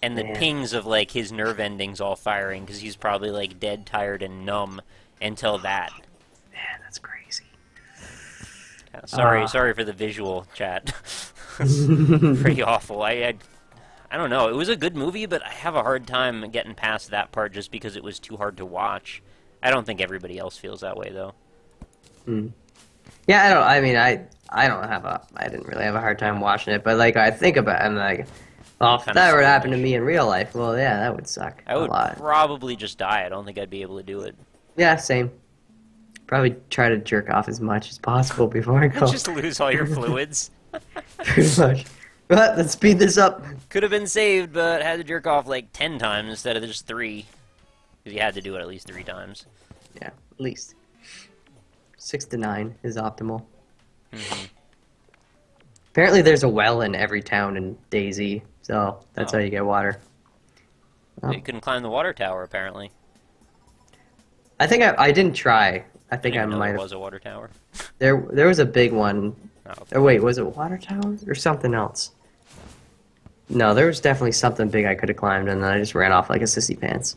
And the Man. pings of, his nerve endings all firing, because he's probably, dead, tired, and numb until that. man, that's crazy. Yeah, sorry for the visual chat. Pretty awful. I don't know. It was a good movie, but I have a hard time getting past that part just because it was too hard to watch. I don't think everybody else feels that way, though. Yeah, I didn't really have a hard time watching it, but I think about it, I'm like, oh, if Kinda that were to happen to selfish. me in real life, well, yeah, that would suck I a would lot. probably just die. I don't think I'd be able to do it. Yeah, same. Probably try to jerk off as much as possible before I go. Just lose all your fluids. Pretty much. But let's speed this up. Could have been saved, but had to jerk off 10 times instead of just 3. Because you had to do it at least 3 times. Yeah, at least 6 to 9 is optimal. Mm-hmm. Apparently, there's a well in every town in DayZ, so that's Oh. how you get water. You couldn't climb the water tower, apparently. I think I didn't try. I think I didn't even know might there have. was a water tower. There was a big one. Oh, okay. Or wait, was it water tower or something else? No, there was definitely something big I could have climbed, and then I just ran off like a sissy pants.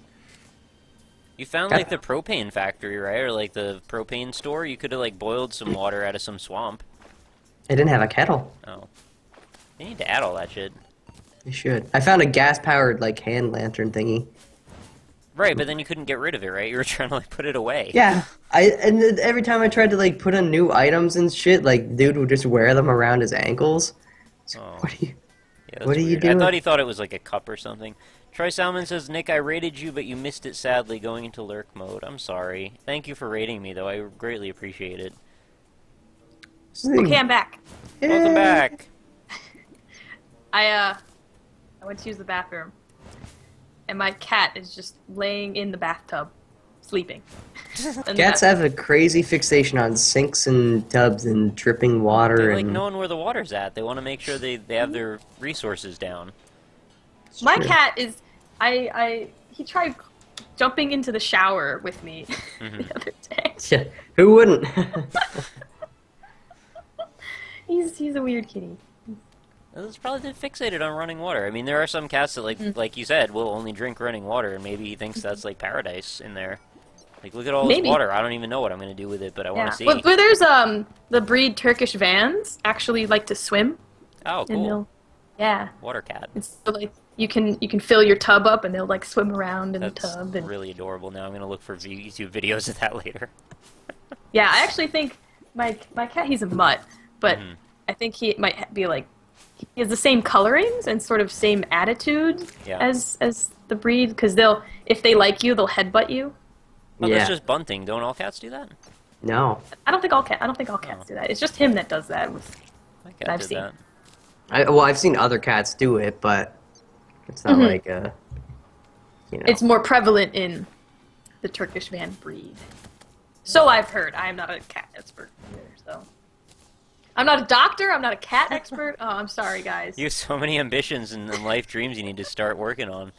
You found, like, the propane factory, right? Or, like, the propane store? You could have, like, boiled some water out of some swamp. I didn't have a kettle. Oh. You need to add all that shit. You should. I found a gas-powered, like, hand lantern thingy. Right, but then you couldn't get rid of it, right? You were trying to, like, put it away. Yeah, and then every time I tried to, like, put on new items and shit, like, dude would just wear them around his ankles. So, Oh. what are you... Yeah, that's What are you weird. doing? I thought he thought it was, like, a cup or something. Troy Salmon says, Nick, I rated you, but you missed it sadly going into lurk mode. I'm sorry. Thank you for rating me, though. I greatly appreciate it. Okay, I'm back. Welcome back. I went to use the bathroom, and my cat is just laying in the bathtub, sleeping. And Cats have a crazy fixation on sinks and tubs and dripping water They like and... knowing where the water's at. They want to make sure they have their resources down. my true. cat is, he tried jumping into the shower with me the other day. Yeah, who wouldn't? He's a weird kitty. It's probably been fixated on running water. I mean, there are some cats that, like you said, will only drink running water, and maybe he thinks that's like paradise in there. Like, look at all this Maybe. water. I don't even know what I'm going to do with it, but I want to see. But there's the breed Turkish vans actually like to swim. Oh, And cool. they'll, yeah. Water cat. It's so, like you can fill your tub up and they'll like swim around in That's the tub. And really adorable. Now I'm going to look for YouTube videos of that later. yeah, I actually think my cat, he's a mutt, but Mhm. I think he might be like, he has the same colorings and sort of same attitude Yeah. as the breed, because if they like you, they'll headbutt you. Oh, Yeah. that's just bunting. Don't all cats do that? No. I don't think all cats do that. It's just him that does that. My cat I've did seen. that. Well, I've seen other cats do it, but it's not Mhm. like a... You know. It's more prevalent in the Turkish van breed. So I've heard. I am not a cat expert either, so. I'm not a doctor, I'm not a cat expert. Oh, I'm sorry, guys. You have so many ambitions and life dreams you need to start working on.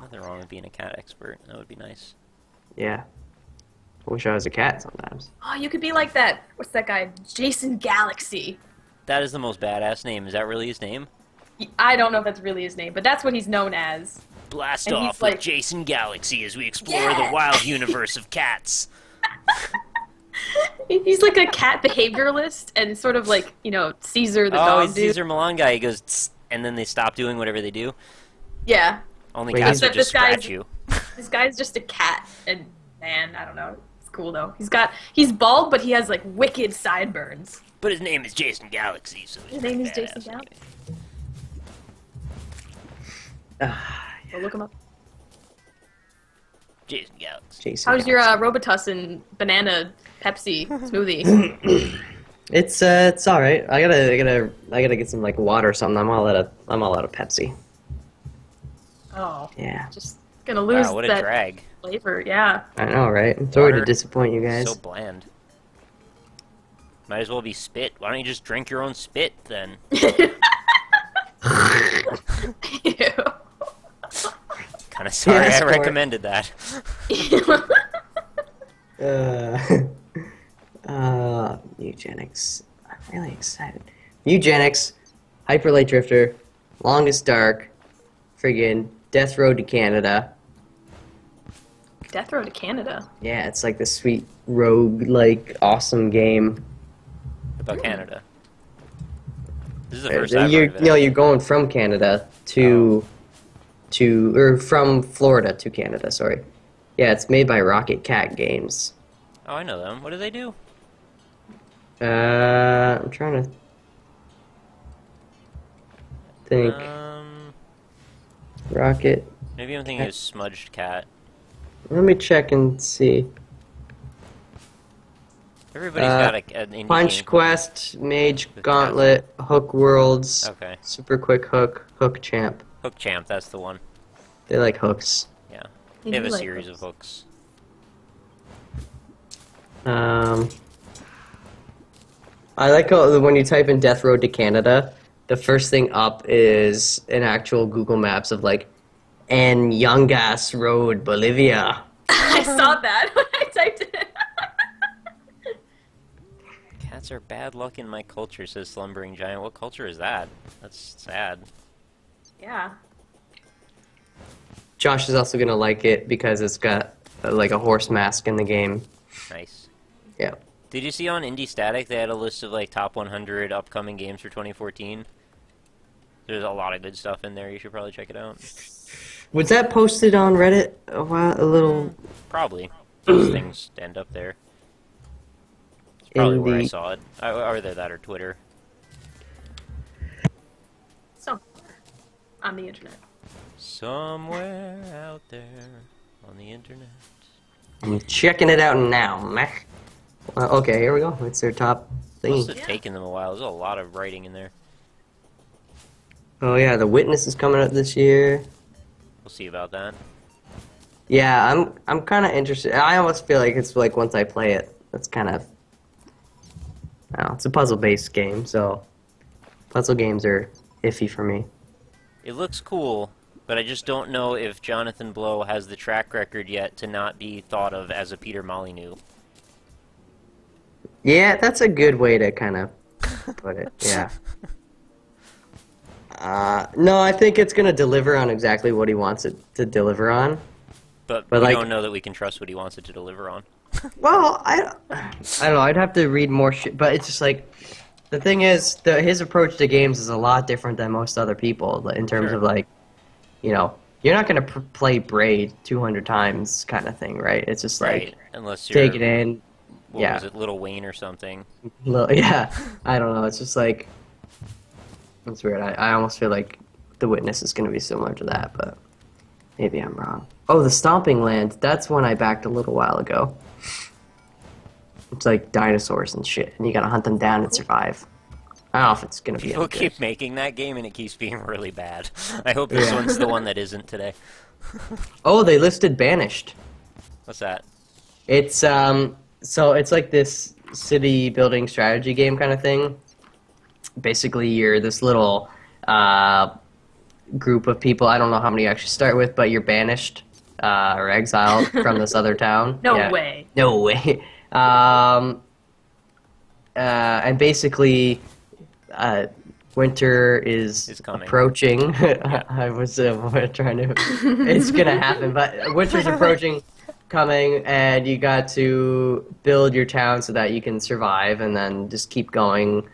Nothing wrong with being a cat expert. That would be nice. Yeah. I wish I was a cat sometimes. Oh, you could be like that. What's that guy? Jason Galaxy. That is the most badass name. Is that really his name? I don't know if that's really his name, but that's what he's known as. Blast And he's off with like- Jason Galaxy as we explore Yeah! the wild universe of cats. He's like a cat behavioralist and sort of like, Caesar the Oh, dog he's dude. Caesar Milan guy. He goes, "Tss," and then they stop doing whatever they do. Yeah. Only Wait, cats he's- would just this guy's- scratch you. This guy's just a cat, and man, I don't know. It's cool though. He's bald, but he has like wicked sideburns. But his name is Jason Galaxy, so he's His name is badass Jason anyway. Galaxy. So look him up. Jason Galaxy. Jason How's your Galaxy. Robitussin banana Pepsi smoothie? It's all right. I gotta get some like water or something. I'm all out of Pepsi. Oh, Yeah. just gonna lose Wow, what a that drag. flavor. Yeah. I know, right? I'm sorry to Water. disappoint you guys. So bland. Might as well be spit. Why don't you just drink your own spit, then? Ew. Kinda sorry Yeah, I sport. recommended that. Eugenics. I'm really excited. Eugenics, Hyper Light Drifter, Longest Dark, friggin' Death Road to Canada. Death Row to Canada. Yeah, it's like this sweet rogue, like awesome game. About Canada. This is the first I've You're, heard of it. you're going from Canada from Florida to Canada. Sorry. Yeah, it's made by Rocket Cat Games. Oh, I know them. What do they do? I'm trying to think. Rocket. Maybe I'm thinking of Smudged Cat. Let me check and see. Everybody's got an indie Punch game. Quest, Mage Gauntlet, Hook Worlds, Okay. Super Quick Hook, Hook Champ. Hook Champ, that's the one. They like hooks. Yeah. They They have do a like series hooks. of hooks. I like how when you type in Death Road to Canada, the first thing up is an actual Google Maps of like, and Yungas Road, Bolivia. I saw that when I typed it. Cats are bad luck in my culture, says Slumbering Giant. What culture is that? That's sad. Yeah. Josh is also gonna like it because it's got like a horse mask in the game. Nice. Yeah. Did you see on Indie Static they had a list of like top 100 upcoming games for 2014? There's a lot of good stuff in there. You should probably check it out. Was that posted on Reddit a little? Probably. Those things end up there. It's probably where I Indie. saw it. Either that or Twitter. Somewhere on the internet. Somewhere out there on the internet. I'm checking it out now, meh. Well, okay, here we go. It's their top Must thing. have taken them a while. There's a lot of writing in there. Oh yeah, The Witness is coming out this year. We'll see about that. Yeah, I'm kind of interested. I almost feel like it's like once I play it, it's kind of. I don't know, it's a puzzle-based game, so puzzle games are iffy for me. It looks cool, but I just don't know if Jonathan Blow has the track record yet to not be thought of as a Peter Molyneux. Yeah, that's a good way to kind of put it. Yeah. No, I think it's gonna deliver on exactly what he wants it to deliver on. But But we like- don't know that we can trust what he wants it to deliver on. Well, I don't know. I'd have to read more shit, but it's just like the thing is, his approach to games is a lot different than most other people in terms Sure. of like, you know, you're not gonna play Braid 200 times kind of thing, right? It's just like Right. Unless you're, take it in. what Yeah. was it, Little Wayne or something. Yeah, I don't know. It's just like it's weird. I almost feel like The Witness is gonna be similar to that, but maybe I'm wrong. Oh, The Stomping Land. That's one I backed a little while ago. It's like dinosaurs and shit, and you gotta hunt them down and survive. I don't know if it's gonna be. People any good. keep making that game and it keeps being really bad. I hope this Yeah. one's the one that isn't today. Oh, they listed Banished. What's that? It's so it's like this city building strategy game kind of thing. Basically, you're this little group of people. I don't know how many you actually start with, but you're banished or exiled from this other town. No Yeah. way. No way. And basically, winter is It's coming. approaching. I was trying to. It's gonna happen, but winter's approaching, coming, and you got to build your town so that you can survive, and then just keep going.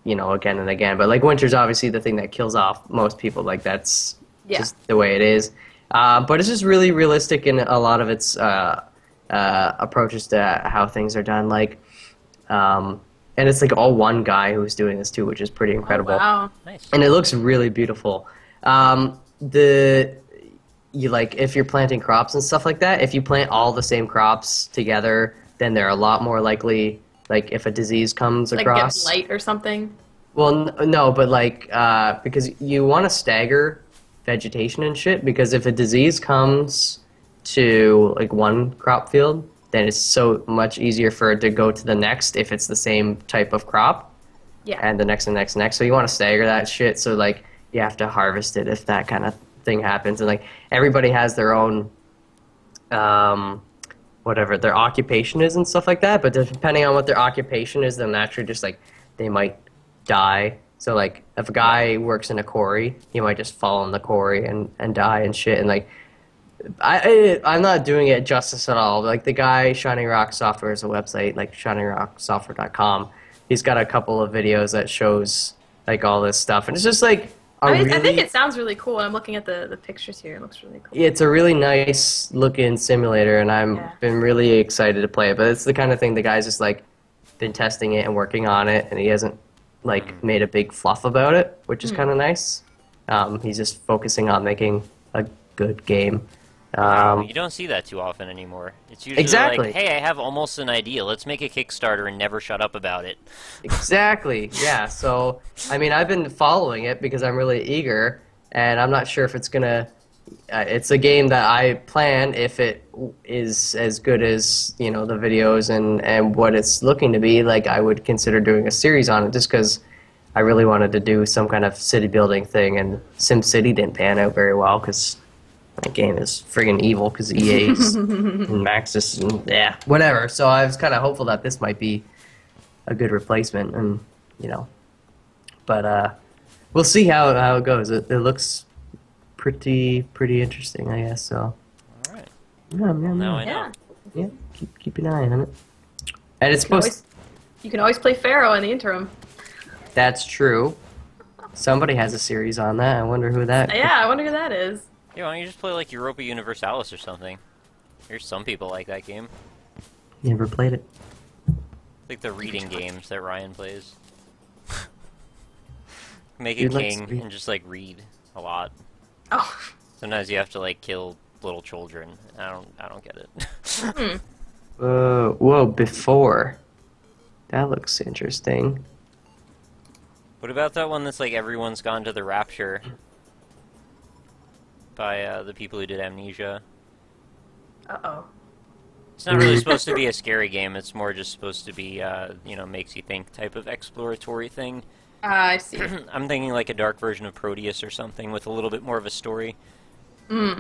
You know, again and again. But like winter's obviously the thing that kills off most people. Like that's Yeah. just the way it is. But it's just really realistic in a lot of its approaches to how things are done. Like, and it's like all one guy who's doing this too, which is pretty incredible. Oh, wow. Nice. And it looks really beautiful. You like if you're planting crops and stuff like that. If you plant all the same crops together, then they're a lot more likely. Like if a disease comes Like across. get light or something. Well, no, but like because you want to stagger vegetation and shit. Because if a disease comes to like one crop field, then it's so much easier for it to go to the next if it's the same type of crop. Yeah. And the next and next and next. So you want to stagger that shit. So like you have to harvest it if that kind of thing happens. And like everybody has their own whatever their occupation is and stuff like that. But depending on what their occupation is, then naturally just like they might die. So like if a guy works in a quarry, he might just fall in the quarry and die and shit. And like I'm not doing it justice at all. Like the guy Shining Rock Software is a website, like shiningrocksoftware.com. He's got a couple of videos that shows like all this stuff, and it's just like I think it sounds really cool. I'm looking at the pictures here. It looks really cool. it's a really nice looking simulator, and I've Yeah. been really excited to play it. But it's the kind of thing the guy's just like been testing it and working on it, and he hasn't like made a big fluff about it, which is kind of nice. He's just focusing on making a good game. You don't see that too often anymore. It's usually Exactly. like, hey, I have almost an idea. Let's make a Kickstarter and never shut up about it. Exactly. Yeah. So, I mean, I've been following it because I'm really eager, and I'm not sure if it's gonna. It's a game that I plan, if it is as good as the videos and what it's looking to be. Like, I would consider doing a series on it, just because I really wanted to do some kind of city building thing, and SimCity didn't pan out very well because that game is friggin' evil because EA's and Maxis and whatever. So I was kind of hopeful that this might be a good replacement, and but we'll see how it goes. It looks pretty interesting, I guess. So. All right. Yeah. Now I know. Yeah. Keep an eye on it. And it's supposed. You can always play Pharaoh in the interim. That's true. Somebody has a series on that. I wonder who that. Yeah, I wonder who that is. Yeah, why don't you just play like Europa Universalis or something? There's some people like that game. Never played it. Like the reading games that Ryan plays. Make a Dude likes to king read. and just like read a lot. Oh. Sometimes you have to like kill little children. I don't get it. Whoa, before. That looks interesting. What about that one that's like Everyone's Gone to the Rapture? By the people who did Amnesia. Uh-oh. It's not really supposed to be a scary game, it's more just supposed to be, makes you think type of exploratory thing. I see. I'm thinking like a dark version of Proteus or something with a little bit more of a story. Can't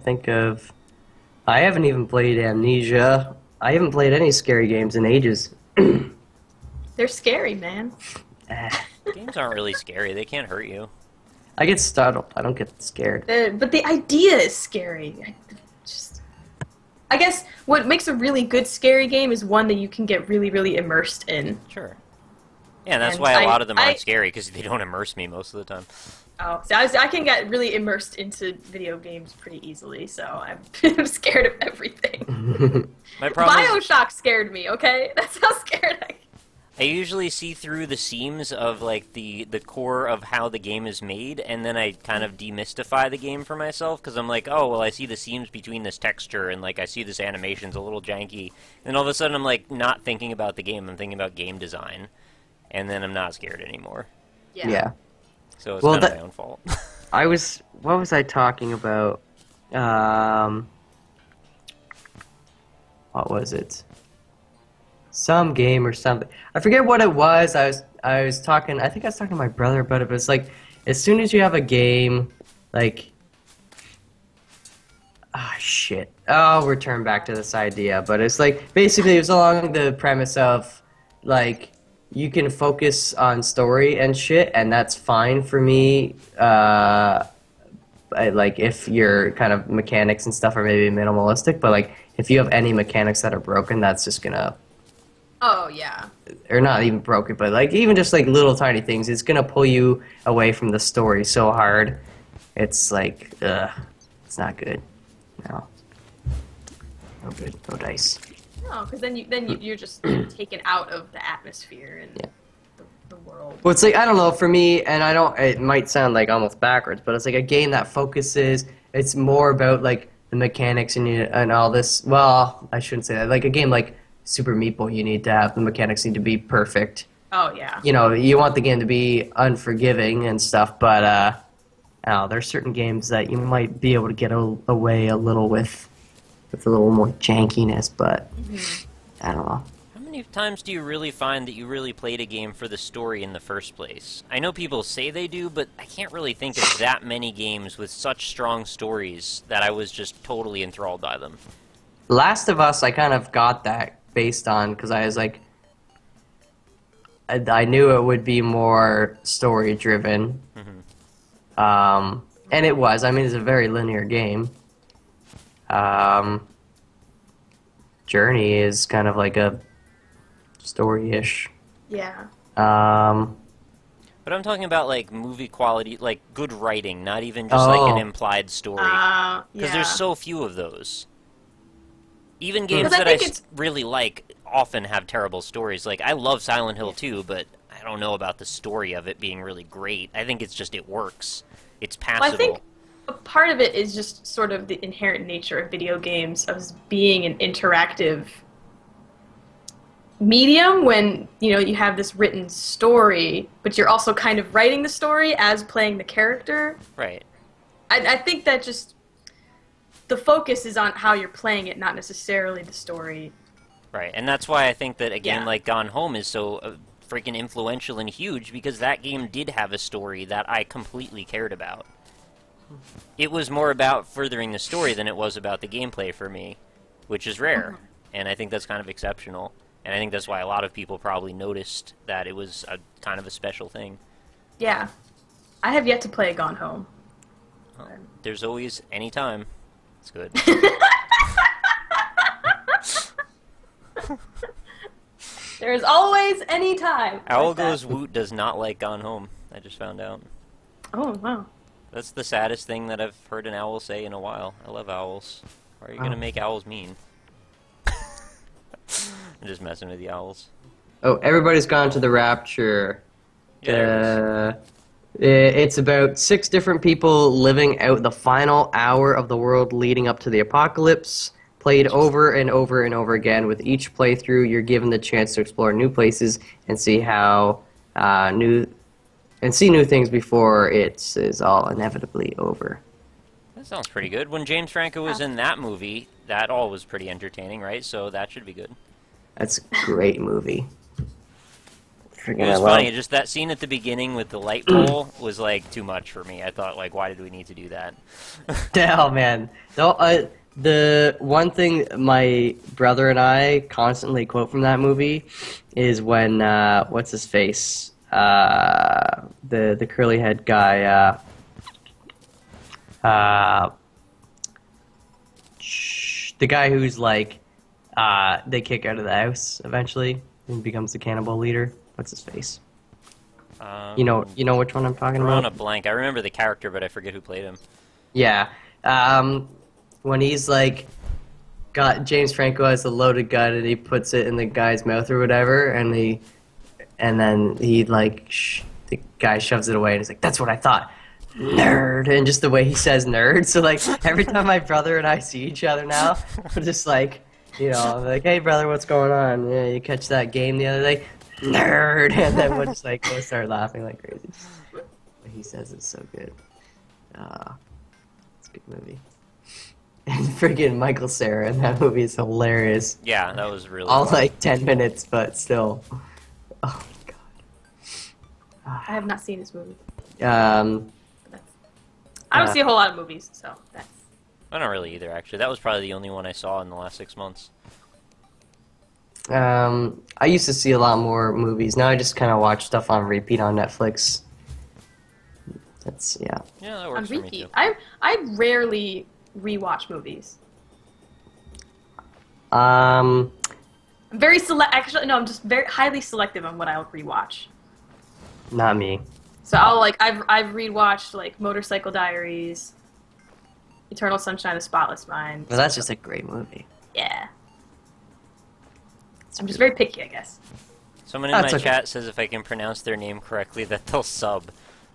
think of. I haven't even played Amnesia. I haven't played any scary games in ages. They're scary, man. Games aren't really scary, they can't hurt you. I get startled. I don't get scared. But the idea is scary. I guess what makes a really good scary game is one that you can get really, really immersed in. Sure. Yeah, and that's And why a lot of them aren't scary, because they don't immerse me most of the time. Oh, so I can get really immersed into video games pretty easily, so I'm scared of everything. My problem is, BioShock scared me, okay? That's how scared I usually see through the seams of like the core of how the game is made, and then I kind of demystify the game for myself, because I'm like, oh, well, I see the seams between this texture, and like I see this animation's a little janky, and all of a sudden I'm like not thinking about the game, I'm thinking about game design, and then I'm not scared anymore. Yeah. So it's kind of my own fault. What was I talking about? What was it? Some game or something. I forget what it was. I was talking. I think I was talking to my brother about it. But it's like, as soon as you have a game, like, shit. I'll return back to this idea. But it's like, basically, it was along the premise of, like, you can focus on story and shit, and that's fine for me. Like, if your kind of mechanics and stuff are maybe minimalistic, but like, if you have any mechanics that are broken, that's just gonna. Oh, yeah. Or not even broken, but like even just like little tiny things, it's gonna pull you away from the story so hard. It's like, it's not good. No good. No dice. No, because then you're just taken out of the atmosphere and the world. Well, it's like, I don't know, for me, and I don't, it might sound like almost backwards, but it's like a game that focuses, it's more about like the mechanics and all this. Well, I shouldn't say that. Like a game like Super Meat Boy, you need to have the mechanics need to be perfect. Oh, yeah. You want the game to be unforgiving and stuff, but there's certain games that you might be able to get away a little with a little more jankiness, but I don't know. How many times do you really find that you really played a game for the story in the first place? I know people say they do, but I can't really think of that many games with such strong stories that I was just totally enthralled by them. Last of Us, I kind of got that based on, because I was like, I knew it would be more story driven. And it was. I mean, it's a very linear game. Journey is kind of like a story-ish. Yeah. But I'm talking about like movie quality, like good writing, not even just like an implied story. Because there's so few of those. Even games that I really like often have terrible stories. Like, I love Silent Hill 2, but I don't know about the story of it being really great. I think it's just it works. It's passable. Well, I think a part of it is just sort of the inherent nature of video games of being an interactive medium when, you know, you have this written story, but you're also kind of writing the story as playing the character. Right. I think that just the focus is on how you're playing it, not necessarily the story. Right, and that's why I think that a game Yeah. like Gone Home is so freaking influential and huge, because that game did have a story that I completely cared about. It was more about furthering the story than it was about the gameplay for me, which is rare, and I think that's kind of exceptional. And I think that's why a lot of people probably noticed that it was a kind of a special thing. Yeah. I have yet to play Gone Home. Well, there's always any time. It's good. There's always any time. Owl like that. Goes Woot does not like Gone Home. I just found out. Oh, wow. That's the saddest thing that I've heard an owl say in a while. I love owls. Why are you gonna make owls mean? I'm just messing with the owls. Oh, everybody's gone to the Rapture. Yeah, It's about 6 different people living out the final hour of the world leading up to the apocalypse, played over and over and over again. With each playthrough, you're given the chance to explore new places and see how new things before it is all inevitably over. that sounds pretty good. When James Franco was in that movie, that all was pretty entertaining, right? So that should be good. That's a great movie. It was funny, just that scene at the beginning with the light pole was like too much for me. I thought, like, why did we need to do that? Hell, man. The one thing my brother and I constantly quote from that movie is when what's his face, the curly head guy, the guy who's like they kick out of the house eventually and becomes the cannibal leader. What's his face? You know which one I'm talking We're on about? a blank. I remember the character, but I forget who played him. Yeah. When he's like got James Franco has a loaded gun and he puts it in the guy's mouth or whatever, and then he like the guy shoves it away and he's like, "That's what I thought, nerd." And just the way he says nerd. So like every time my brother and I see each other now, we're just like, you know, I'm like, "Hey brother, what's going on? Yeah, you catch that game the other day? Nerd." And then we'll just like go start laughing like crazy. What he says is so good. It's a good movie. And friggin' Michael Cera in that movie is hilarious. Yeah, that was really All fun. like 10 minutes, but still. Oh my I have not seen this movie. god. I don't see a whole lot of movies, so that's... I don't really either, actually. That was probably the only one I saw in the last 6 months. I used to see a lot more movies. Now I just kind of watch stuff on repeat on Netflix. That's, yeah. Yeah, that On works for me, repeat. too. I rarely rewatch movies. Um, I'm very actually, no, I'm just very highly selective on what I'll rewatch. not me. So I've rewatched like Motorcycle Diaries, Eternal Sunshine of the Spotless Mind. But that's just a great movie. Yeah. I'm just very picky, I guess. Someone in my That's okay. chat says if I can pronounce their name correctly that they'll sub.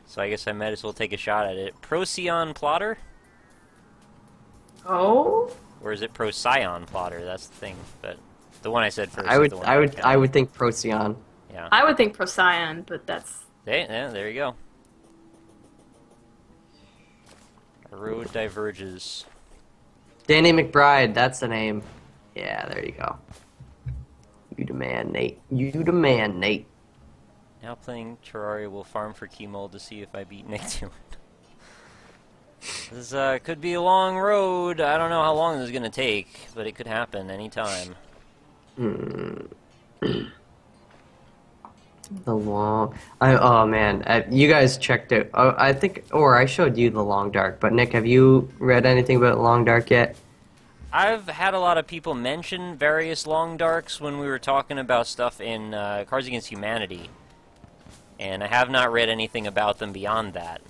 So I guess I might as well take a shot at it. Procyon Plotter? Oh? Or is it Procyon Plotter? That's the thing. But the one I said first I is would, the one I would, count. I would think Procyon. Yeah. I would think Procyon, but that's... Hey, yeah, there you go. A road diverges. Danny McBride, that's the name. Yeah, there you go. You the man, Nate. You the man, Nate. Now playing Terraria will farm for key mold to see if I beat Nick to it. This could be a long road. I don't know how long this is going to take, but it could happen anytime. The long. Oh man, you guys checked out. I think, or I showed you the Long Dark. But Nick, have you read anything about Long Dark yet? I've had a lot of people mention various long darks when we were talking about stuff in Cards Against Humanity, and I have not read anything about them beyond that.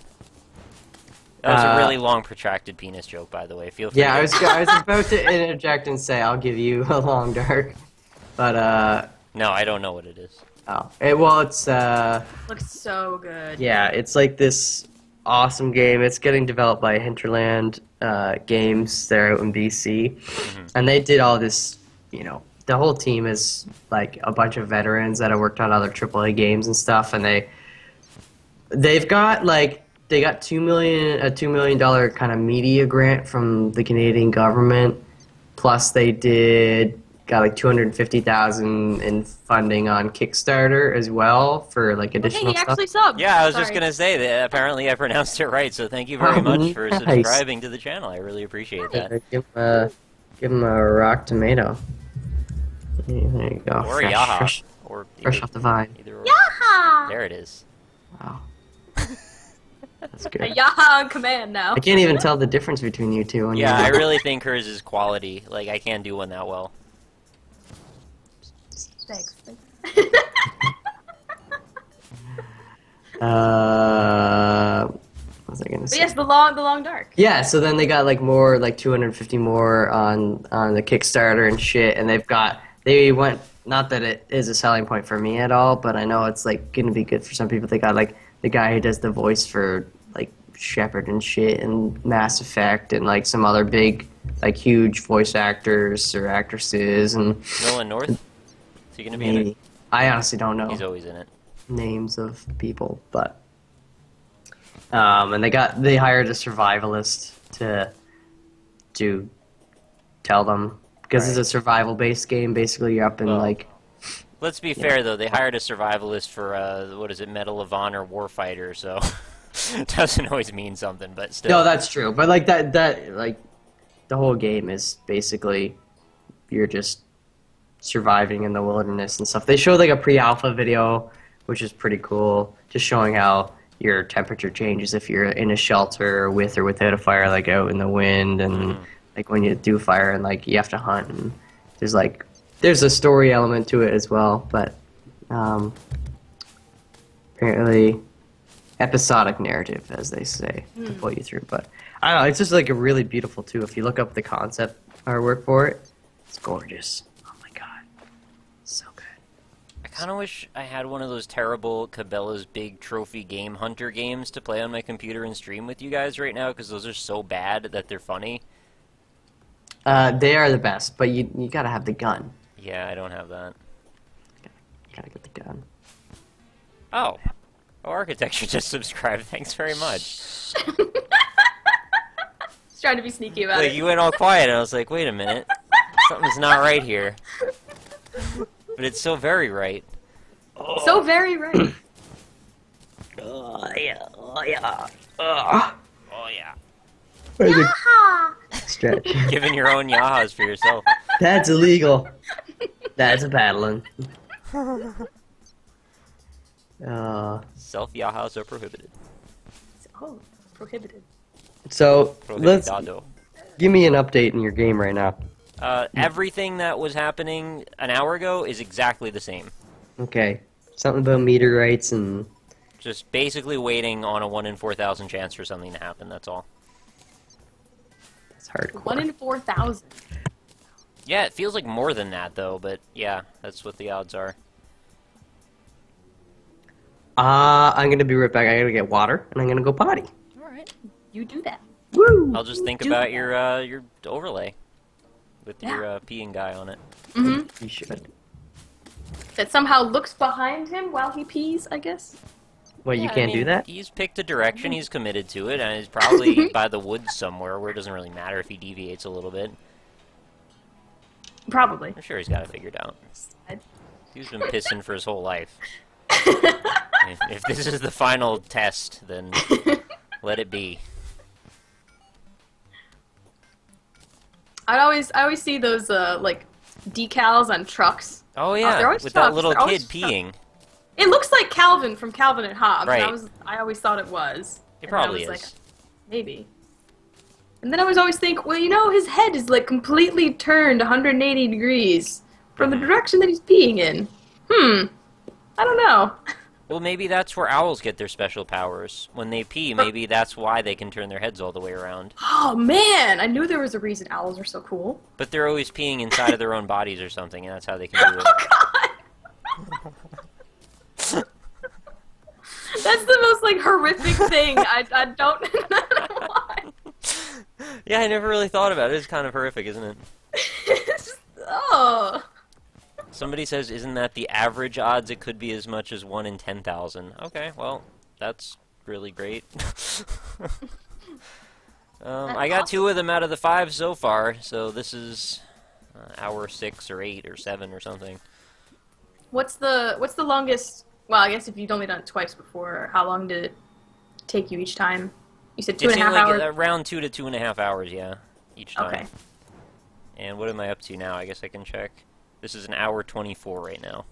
That was a really long, protracted penis joke, by the way. Feel free. Yeah, to... I was about to interject and say I'll give you a Long Dark, but No, I don't know what it is. Oh, it's Looks so good. yeah, it's like this awesome game. It's getting developed by Hinterland Games. They're out in BC, and they did all this. You know, the whole team is like a bunch of veterans that have worked on other AAA games and stuff, and they've got like they got $2 million kind of media grant from the Canadian government. Plus, they got like $250,000 in funding on Kickstarter as well for like additional Hey, he stuff. actually subbed. Yeah, I was just Sorry. gonna say that apparently I pronounced it right, so thank you very much for subscribing to the channel. I really appreciate that. Give him a rock tomato. Yeah, there you go. Or fresh, Yaha. fresh, Or fresh off the vine. either or. Yaha! There it is. Wow, that's A good. Yaha on command now. I can't even tell the difference between you two. Yeah, I really think hers is quality. Like, I can't do one that well. Thanks. What was I gonna But say? yes, the long dark. Yeah, so then they got like more, like 250 more on the Kickstarter and shit, and they went. Not that it is a selling point for me at all, but I know it's like gonna be good for some people. They got like the guy who does the voice for like Shepard and shit, and Mass Effect, and like some other big, like huge voice actors or actresses, and Nolan North? Is he gonna be in maybe it? I honestly don't know He's always in it. names of people, but and they hired a survivalist to tell them, because it's a survival based game. Basically, you're up in Well, like Let's be fair, though. They hired a survivalist for, what is it, Medal of Honor Warfighter, so it doesn't always mean something, but still. no, that's true. But like that like the whole game is basically you're just surviving in the wilderness and stuff. They showed like a pre-alpha video, which is pretty cool, just showing how your temperature changes if you're in a shelter with or without a fire, like out in the wind, and like when you do fire and like you have to hunt, and there's a story element to it as well, but apparently episodic narrative, as they say, to pull you through. But I don't know, it's just like a really beautiful too. If you look up the concept artwork for it, it's gorgeous. Oh my god, so good. I kind of wish I had one of those terrible Cabela's Big Trophy Game Hunter games to play on my computer and stream with you guys right now, because those are so bad that they're funny. They are the best, but you gotta have the gun. Yeah, I don't have that. You gotta get the gun. Oh. Oh, Architecture just subscribed. Thanks very much. He's trying to be sneaky about Like, it. you went all quiet, and I was like, wait a minute. Something's not right here. But it's so very right. So very right. Oh yeah, oh yeah. Oh, yeah. Yaha! Stretch. Giving your own yahas for yourself. That's illegal. That's a paddling. Self-yahas are prohibited. Oh, prohibited. So let's Prohibitado. give me an update in your game right now. Everything that was happening an hour ago is exactly the same. Okay, something about meteorites and Just basically waiting on a 1 in 4,000 chance for something to happen, that's all. it's hardcore. 1 in 4,000. Yeah, it feels like more than that, though, but yeah, that's what the odds are. I'm gonna be right back. I gotta get water, and I'm gonna go potty. Alright, you do that. Woo! I'll just think Do about that. your overlay with your peeing guy on it. Mm-hmm. You should. That somehow looks behind him while he pees, I guess. What, you Yeah, I can't do mean, that? He's picked a direction, he's committed to it, and he's probably by the woods somewhere where it doesn't really matter if he deviates a little bit. Probably. I'm sure he's got it figured out. He's been pissing for his whole life. If this is the final test, then let it be. I always see those like decals on trucks. Oh they're yeah, always with that trucks, little they're always kid trucks. peeing. It looks like Calvin from Calvin and Hobbes. Right. And I always thought it was. It And probably I was is. like, maybe. And then I was always think, well, you know, his head is like completely turned 180 degrees from the direction that he's peeing in. I don't know. Well, maybe that's where owls get their special powers. When they pee, maybe that's why they can turn their heads all the way around. Oh man, I knew there was a reason owls are so cool. But they're always peeing inside of their own bodies or something, and that's how they can do it. Oh god. That's the most like horrific thing. I don't I don't know why. Yeah, I never really thought about it. It's kind of horrific, isn't it? Oh. Somebody says, isn't that the average odds? It could be as much as 1 in 10,000. Okay, well, that's really great. I got 2 of them out of the 5 so far, so this is hour 6 or 8 or 7 or something. What's the longest? Well, I guess if you've only done it twice before, how long did it take you each time? You said 2.5 hours. Around 2 to 2.5 hours, yeah, each time. Okay. And what am I up to now? I guess I can check. This is an hour 24 right now.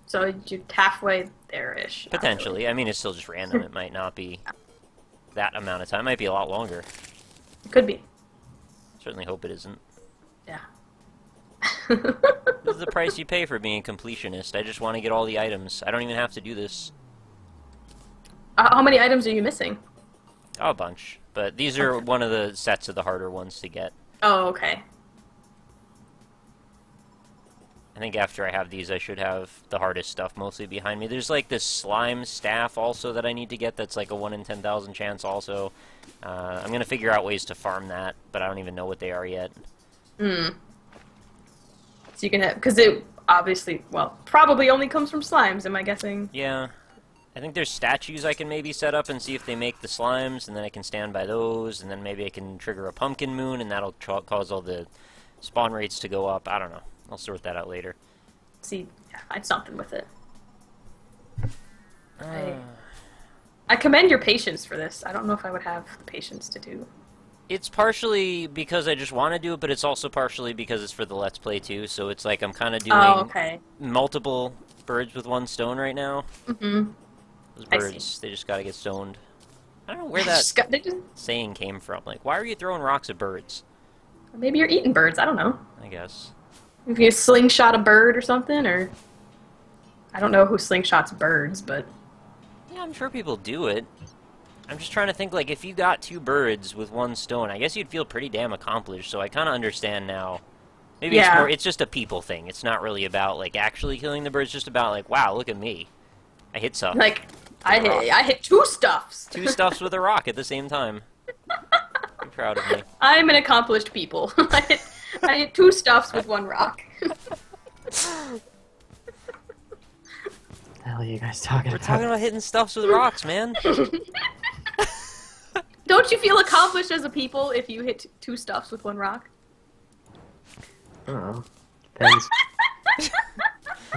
So you're halfway there-ish. Potentially. Really. I mean, it's still just random. It might not be that amount of time. It might be a lot longer. It could be. Certainly hope it isn't. Yeah. This is the price you pay for being a completionist. I just want to get all the items. I don't even have to do this. How many items are you missing? Oh, a bunch. But these are one of the sets of the harder ones to get. Oh, okay. I think after I have these, I should have the hardest stuff mostly behind me. There's like this slime staff also that I need to get that's like a 1 in 10,000 chance also. I'm going to figure out ways to farm that, but I don't even know what they are yet. Hmm. So you can have... Because it obviously, well, probably only comes from slimes, am I guessing? Yeah. I think there's statues I can maybe set up and see if they make the slimes, and then I can stand by those, and then maybe I can trigger a pumpkin moon, and that'll cause all the spawn rates to go up. I don't know. I'll sort that out later. See, yeah, find something with it. I commend your patience for this. I don't know if I would have the patience to do. It's partially because I just want to do it, but it's also partially because it's for the Let's Play too, so it's like I'm kind of doing multiple birds with one stone right now. Mm-hmm. Those birds, they just gotta get stoned. I don't know where that saying came from. Like, why are you throwing rocks at birds? Maybe you're eating birds, I don't know. I guess. If you slingshot a bird or something, or... I don't know who slingshots birds, but... Yeah, I'm sure people do it. I'm just trying to think, like, if you got 2 birds with 1 stone, I guess you'd feel pretty damn accomplished, so I kind of understand now. Maybe it's just a people thing. It's not really about, like, actually killing the birds, just about, like, wow, look at me. I hit something. Like, I hit 2 stuffs! 2 stuffs with a rock at the same time. Be proud of me. I'm an accomplished people. I hit 2 stuffs with 1 rock. The hell are you guys talking about? We're talking about hitting stuffs with rocks, man. Don't you feel accomplished as a people if you hit 2 stuffs with 1 rock? Oh, depends.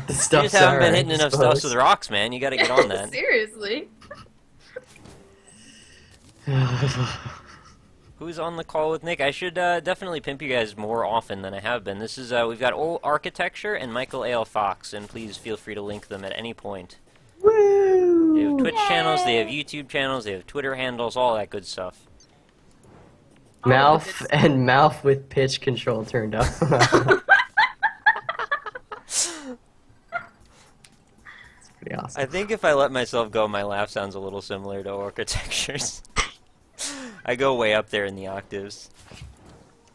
The stuffs you just haven't been hitting enough stuffs with rocks, man. You gotta get on that. Seriously. Who's on the call with Nick? I should definitely pimp you guys more often than I have been. This is, we've got OArchitecture and MichaelalFox, and please feel free to link them at any point. Woo! They have Twitch channels, they have YouTube channels, they have Twitter handles, all that good stuff. Mouth and mouth with pitch control turned up. It's pretty awesome. I think if I let myself go, my laugh sounds a little similar to OArchitecture's. I go way up there in the octaves.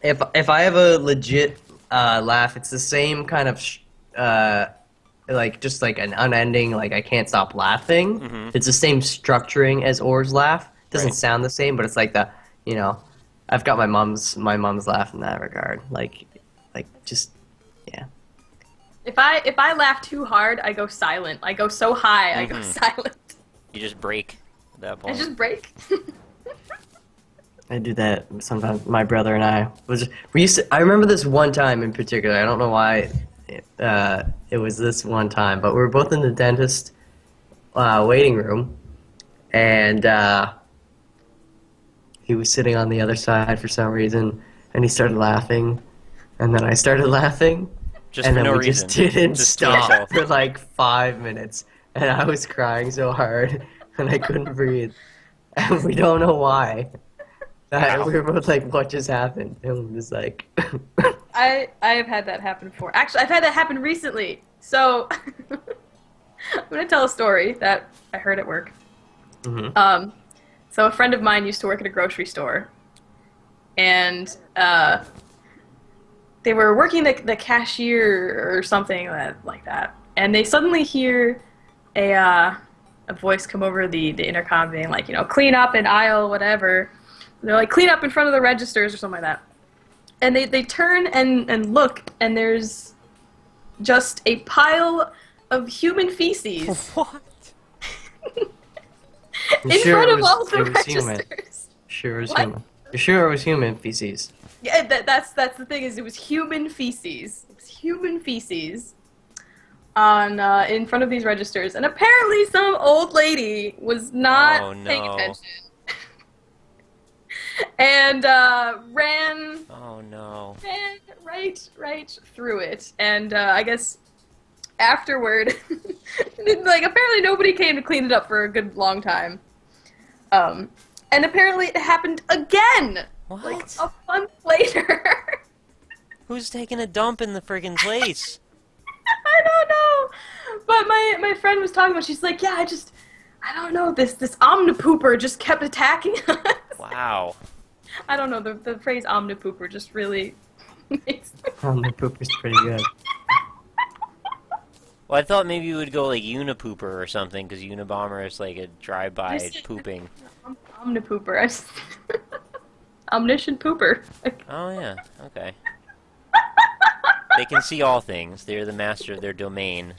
If I have a legit laugh, it's the same kind of like just like an unending, like I can't stop laughing. Mm-hmm. It's the same structuring as OAr's laugh. It doesn't Right. sound the same, but it's like the, you know, I've got my mom's laugh in that regard. Like just yeah. If I laugh too hard, I go silent. I go so high, I go silent. You just break at that point. I just break. I do that sometimes. My brother and I I remember this one time in particular. I don't know why it was this one time, but we were both in the dentist waiting room, and he was sitting on the other side for some reason, and he started laughing, and then I started laughing, Just and for then no we reason. just didn't Just to stop yourself. for like 5 minutes, and I was crying so hard, and I couldn't breathe, and we don't know why. Wow. We We were both like, what just happened? And we was like... I have had that happen before. Actually, I've had that happen recently. So, I'm going to tell a story that I heard at work. Mhm. So a friend of mine used to work at a grocery store. And they were working the cashier or something like that. And they suddenly hear a voice come over the intercom being like, you know, clean up in aisle, whatever. And they're like, clean up in front of the registers or something like that. And they turn and look, and there's just a pile of human feces. What? In front of all the registers. Human. Sure it was What? human. You're sure it was human feces? Yeah, that's the thing, is it was human feces. It was human feces on in front of these registers, and apparently some old lady was not paying attention. And ran right through it. And I guess afterward, like, apparently nobody came to clean it up for a good long time. And apparently it happened again! What? Like, a month later. Who's taking a dump in the friggin' place? I don't know! But my friend was talking about, she's like, yeah, I don't know, this omnipooper just kept attacking us. Wow. I don't know, the phrase omnipooper just really makes me... Omnipooper's pretty good. Well, I thought maybe you would go like Unipooper or something, because Unabomber is like a drive-by pooping. Omnipooper. Omniscient pooper. Oh, yeah. Okay. They can see all things. They're the master of their domain.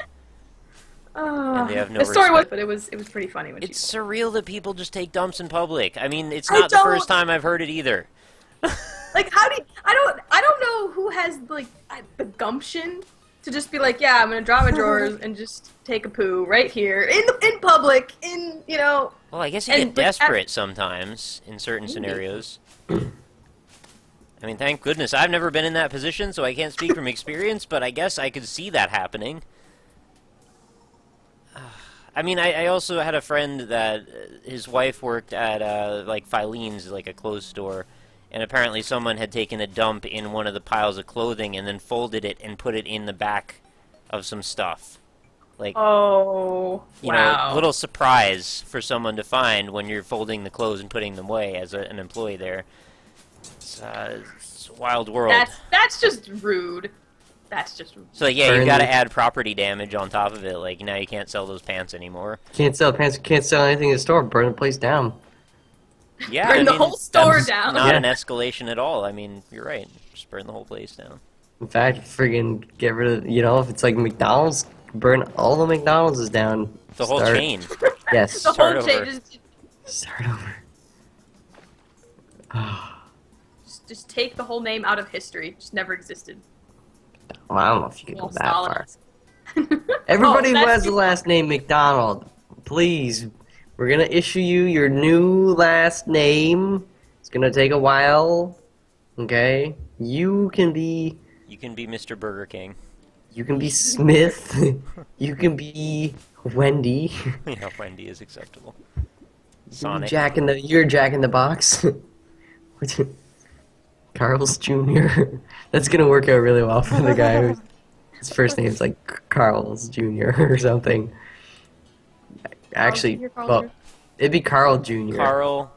And they have no the story was, respect. but it was pretty funny when It's she surreal that people just take dumps in public. I mean, it's not the first time I've heard it either. like, how do you, I don't know who has like the gumption to just be like, yeah, I'm gonna drop my drawers and just take a poo right here in public, you know. Well, I guess you get desperate sometimes in certain scenarios. I mean, thank goodness I've never been in that position, so I can't speak from experience, but I guess I could see that happening. I mean, I also had a friend that his wife worked at, like, Filene's, like a clothes store, and apparently someone had taken a dump in one of the piles of clothing and then folded it and put it in the back of some stuff. Like, you know, little surprise for someone to find when you're folding the clothes and putting them away as an employee there. It's a wild world. That's just rude. That's just rude. So, yeah, you gotta add property damage on top of it. Like, now you can't sell those pants anymore. Can't sell pants, can't sell anything in the store, burn the place down. Yeah, burn the whole store down. Not an escalation at all. I mean, you're right. Just burn the whole place down. In fact, friggin' get rid of, you know, if it's like McDonald's, burn all the McDonald's down. The whole chain. Yes. The whole chain. Start over. Just take the whole name out of history. Just never existed. Well, I don't know if you could go that far. Everybody who has the last name McDonald, please, we're gonna issue you your new last name. It's gonna take a while. Okay? You can be Mr. Burger King. You can be Smith. You can be Wendy. Yeah, Wendy is acceptable. Sonic. You're Jack in the Box. Carl's Jr. That's gonna work out really well for the guy whose his first name's like Carl's Jr. or something. Actually, well, it'd be Carl Jr. Carl,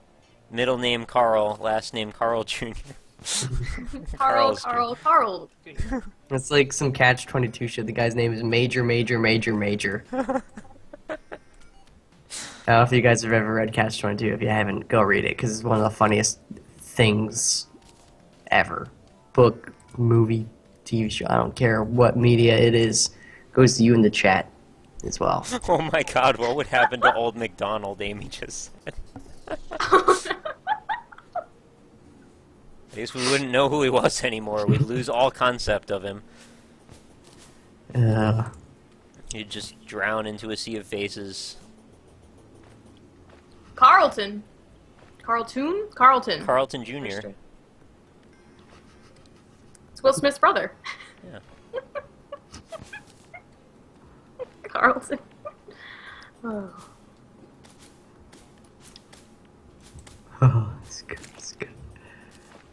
middle name Carl, last name Carl Jr. Carl Jr. It's like some Catch-22 shit. The guy's name is Major. I don't know if you guys have ever read Catch-22. If you haven't, go read it, because it's one of the funniest things ever. Book, movie, TV show, I don't care what media it is. Goes to you in the chat as well. Oh my god, what would happen to old McDonald, Amy just said? I guess we wouldn't know who he was anymore. We'd lose all concept of him. You'd just drown into a sea of faces. Carlton Jr. It's Will Smith's brother. Yeah. Carlton. Oh. Oh, it's good.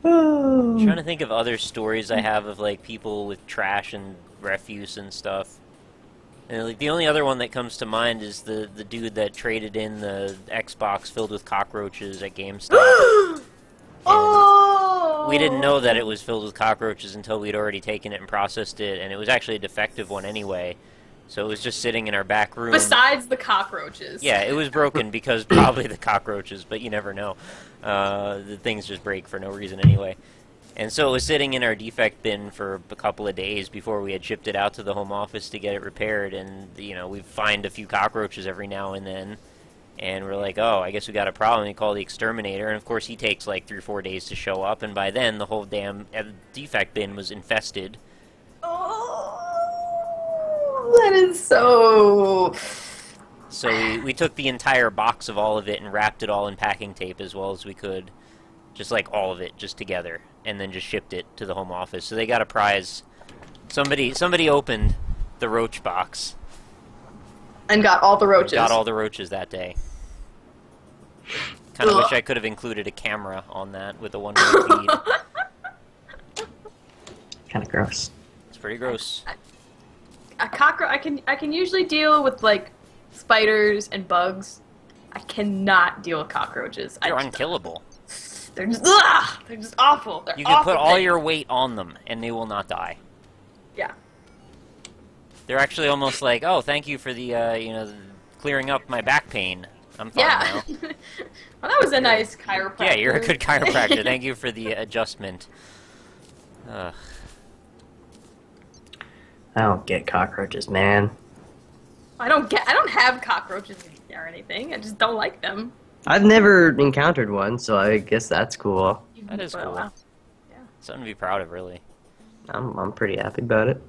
Oh. I'm trying to think of other stories I have of like people with trash and refuse and stuff. And like the only other one that comes to mind is the dude that traded in the Xbox filled with cockroaches at GameStop. Oh! We didn't know that it was filled with cockroaches until we'd already taken it and processed it, and it was actually a defective one anyway. So it was just sitting in our back room. Besides the cockroaches. Yeah, it was broken because probably the cockroaches, but you never know. The things just break for no reason anyway. And so it was sitting in our defect bin for a couple of days before we had shipped it out to the home office to get it repaired. And, you know, we find a few cockroaches every now and then. And we're like, oh, I guess we got a problem. We call the exterminator. And, of course, he takes like 3 or 4 days to show up. And by then, the whole damn defect bin was infested. Oh, that is so... So we took the entire box of all of it and wrapped it all in packing tape as well as we could. Just like all of it, just together. And then just shipped it to the home office. So they got a prize. Somebody opened the roach box. And got all the roaches. Got all the roaches that day. Kind of wish I could have included a camera on that with a one-way feed. Kind of gross. It's pretty gross. A cockroach. I can usually deal with like spiders and bugs. I cannot deal with cockroaches. They're unkillable. They're just awful. They're You can put all things. your weight on them, and they will not die. Yeah. They're actually almost like, oh, thank you for the, clearing up my back pain. I'm fine Yeah. now. Well, that was a nice chiropractor. Yeah, you're a good chiropractor. Thank you for the adjustment. Ugh. I don't get cockroaches, man. I don't have cockroaches or anything. I just don't like them. I've never encountered one, so I guess that's cool. That is cool. Wow. Something to be proud of, really. I'm pretty happy about it.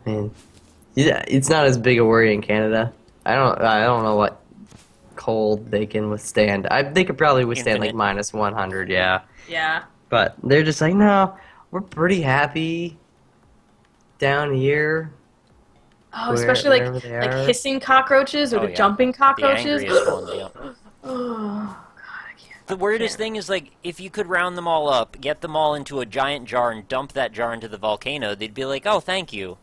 Man, yeah, it's not as big a worry in Canada. I don't know what cold they can withstand. They could probably withstand Infinite. like -100, yeah. Yeah. But they're just like, no, we're pretty happy down here. Oh, especially wherever they like are. hissing cockroaches or Oh, the yeah. jumping The cockroaches. angriest ones, yeah. Oh God, I can't. The weirdest thing is, like, if you could round them all up, get them all into a giant jar and dump that jar into the volcano, they'd be like, oh, thank you.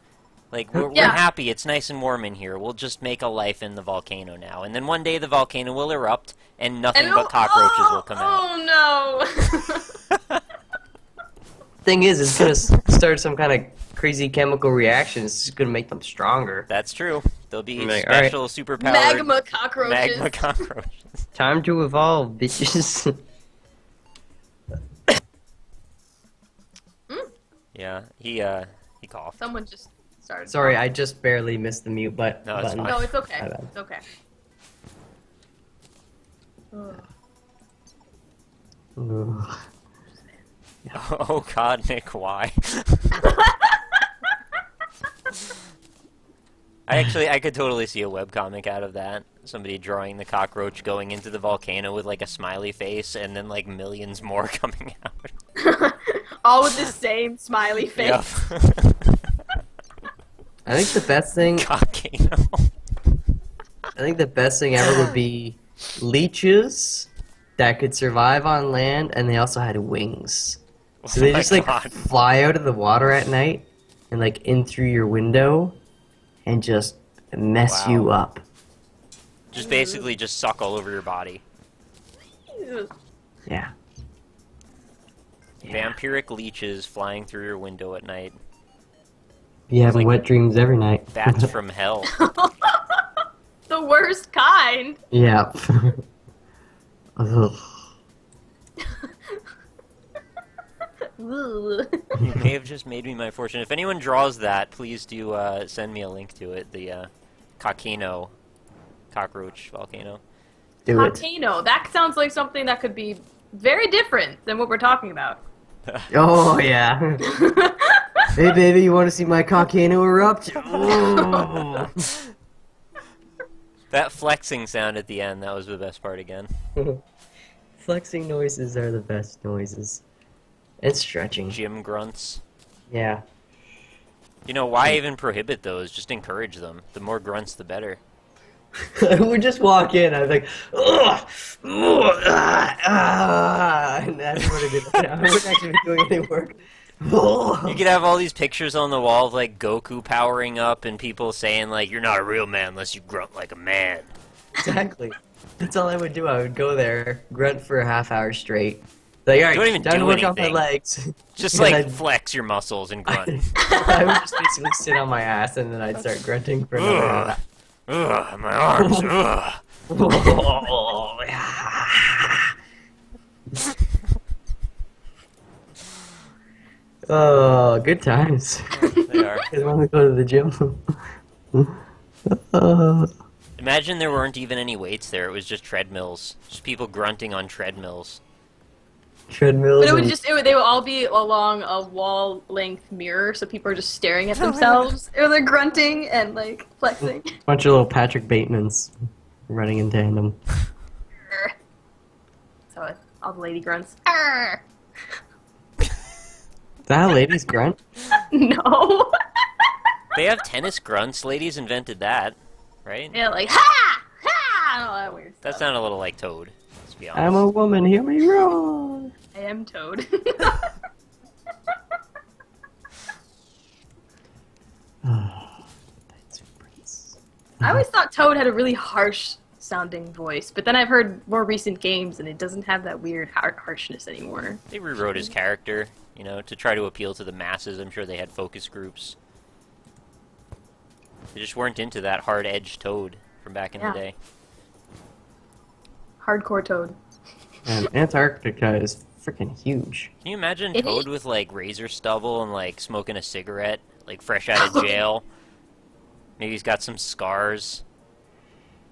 Like, we're Yeah. happy, it's nice and warm in here, we'll just make a life in the volcano now. And then one day the volcano will erupt, and nothing but cockroaches will come out. Oh no! Thing is, it's gonna start some kind of crazy chemical reaction. It's just gonna make them stronger. That's true. They'll be Like, all right. special, superpowered Magma cockroaches. magma cockroaches. Time to evolve, bitches. Yeah, he coughed. Someone just started. Sorry, I just barely missed the mute button. No, it's fine. No, it's okay. My bad. It's okay. Ugh. Ugh. Oh God, Nick, why? I could totally see a webcomic out of that. Somebody drawing the cockroach going into the volcano with like a smiley face, and then like millions more coming out. All with the same smiley face. Yep. I think the best thing. Volcano. I think the best thing ever would be leeches that could survive on land, and they also had wings. So they Oh my just like God. fly out of the water at night and like in through your window and just mess Wow. you up. Just basically just suck all over your body. Yeah. Vampiric leeches flying through your window at night. You have like wet dreams every night. Bats from hell. The worst kind. Yeah. Ugh. Ugh. You may have just made me my fortune. If anyone draws that, please do send me a link to it. The cockroach volcano. Do it. Volcano. That sounds like something that could be very different than what we're talking about. Oh, yeah. Hey, baby, you want to see my volcano erupt? Oh. That flexing sound at the end, that was the best part again. Flexing noises are the best noises. And stretching. Gym grunts. Yeah. You know, why even prohibit those? Just encourage them. The more grunts, the better. I would just walk in, I was like, ugh, ugh, and that's what I did. I wouldn't actually be doing any work. You could have all these pictures on the wall of, like, Goku powering up and people saying, like, you're not a real man unless you grunt like a man. Exactly. That's all I would do. I would go there, grunt for a half hour straight. Like, alright, Don't even time do to work on my anything. legs. Just And like I'd- flex your muscles and grunt. I would just basically sit on my ass and then I'd start grunting for another Ugh. hour. Ugh, my arms. Ugh. Oh, yeah. Oh, good times. They are. I want to go to the gym. Imagine there weren't even any weights there. It was just treadmills. Just people grunting on treadmills. Treadmills. But And they would all be along a wall-length mirror, so people are just staring at themselves. Or they're grunting and like flexing. a bunch of little Patrick Batemans running in tandem. So all the lady grunts. Arr! Is that how ladies grunt? No. They have tennis grunts. Ladies invented that, right? Yeah, like ha ha and all that weird That stuff. sounded a little like Toad. Let's be honest. I'm a woman, hear me roar. I am Toad. I always thought Toad had a really harsh sounding voice, but then I've heard more recent games and it doesn't have that weird harshness anymore. They rewrote his character, you know, to try to appeal to the masses. I'm sure they had focus groups. They just weren't into that hard-edged Toad from back in Yeah. the day. Hardcore Toad. And Antarctica is freaking huge. Can you imagine It Toad with, like, razor stubble and, like, smoking a cigarette, like, fresh out of jail? Maybe he's got some scars.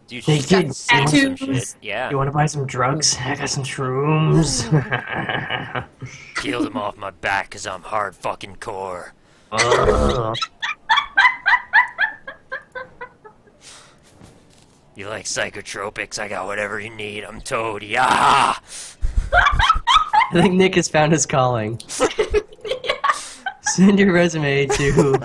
Dude, Hey, he's got kids, some tattoos. shit. Yeah. You want to buy some drugs? I got some shrooms. Peeled him off my back because I'm hard fucking core. Oh. You like psychotropics? I got whatever you need. I'm Toad. Yeah. I think Nick has found his calling. Send your resume to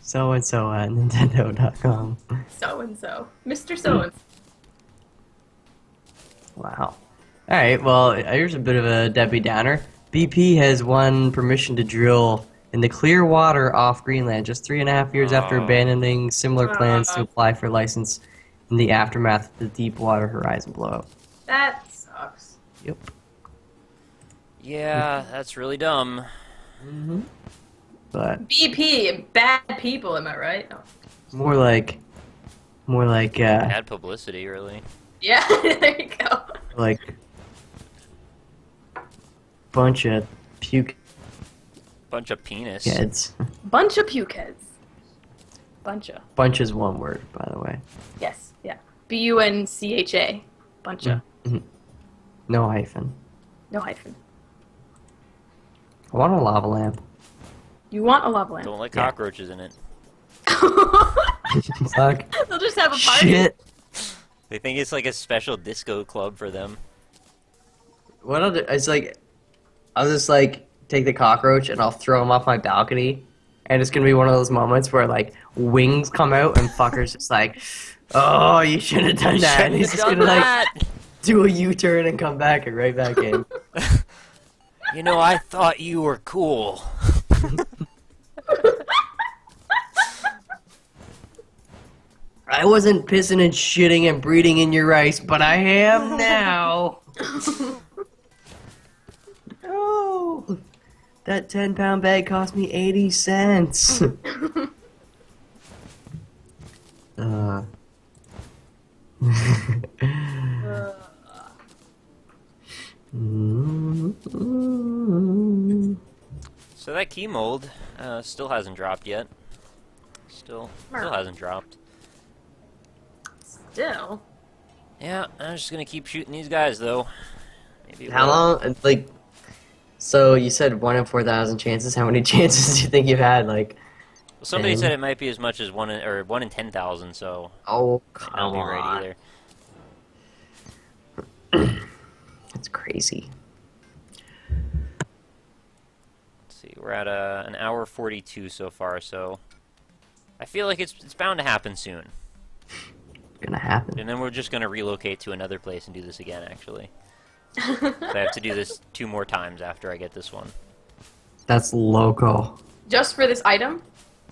so-and-so at Nintendo.com. So-and-so. Mr. So-and-so. Wow. Alright, well, here's a bit of a Debbie Downer. BP has won permission to drill in the clear water off Greenland just 3.5 years after Oh. abandoning similar plans to apply for license in the aftermath of the Deepwater Horizon blowout. That sucks. Yep. Yeah, that's really dumb. But BP, bad people, am I right? Oh. more like Bad publicity, really. Yeah, there you go. like bunch of puke Bunch of penis. heads. Bunch of puke heads. Bunch of. Bunch is one word, by the way. Yes, yeah. B-U-N-C-H-A. Bunch of. No hyphen. No hyphen. I want a lava lamp. You want a lava lamp. Don't let Yeah. cockroaches in it. Fuck. They'll just have a party. Shit. They think it's like a special disco club for them. What I'll do is like, I'll just like take the cockroach and I'll throw him off my balcony, and it's gonna be one of those moments where like wings come out and fuckers just like, oh, you should have done that. And he's just gonna like do a U-turn and come back and right back in. You know, I thought you were cool. I wasn't pissing and shitting and breeding in your rice, but I am now. Oh, that 10-pound bag cost me 80 cents. So that key mold still hasn't dropped yet. Still hasn't dropped. Still. Yeah, I'm just gonna keep shooting these guys though. Maybe it How will. long? Like, so you said 1 in 4,000 chances. How many chances do you think you've had? Like, Well, somebody 10? said it might be as much as 1 in 10,000. So oh might not come be right on, either. that's crazy. Let's see, we're at an hour 42 so far. So I feel like it's bound to happen soon. Gonna happen. And then we're just gonna relocate to another place and do this again. Actually, so I have to do this 2 more times after I get this one. That's loco. Just for this item?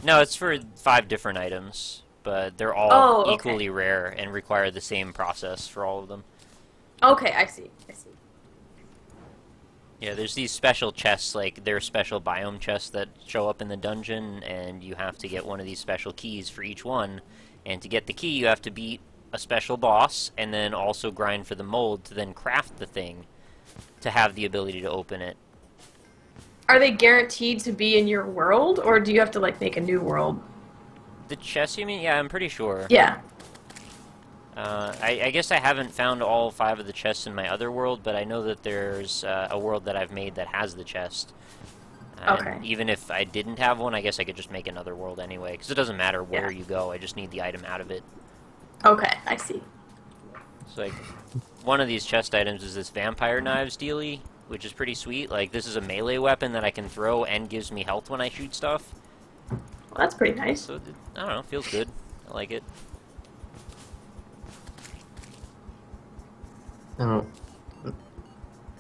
No, it's for 5 different items, but they're all Oh, okay. equally rare and require the same process for all of them. Okay, I see. I see. Yeah, there's these special chests, like, there are special biome chests that show up in the dungeon, and you have to get one of these special keys for each one. And to get the key, you have to beat a special boss, and then also grind for the mold to then craft the thing to have the ability to open it. Are they guaranteed to be in your world, or do you have to, like, make a new world? The chests, you mean? Yeah, I'm pretty sure. Yeah. I guess I haven't found all 5 of the chests in my other world, but I know that there's a world that I've made that has the chest. And Okay. even if I didn't have one, I guess I could just make another world anyway, because it doesn't matter where you go, I just need the item out of it. Okay, I see. So, like, one of these chest items is this vampire knives dealie, which is pretty sweet. Like, this is a melee weapon that I can throw and gives me health when I shoot stuff. Well, that's pretty nice. So, I don't know, feels good. I like it. Oh.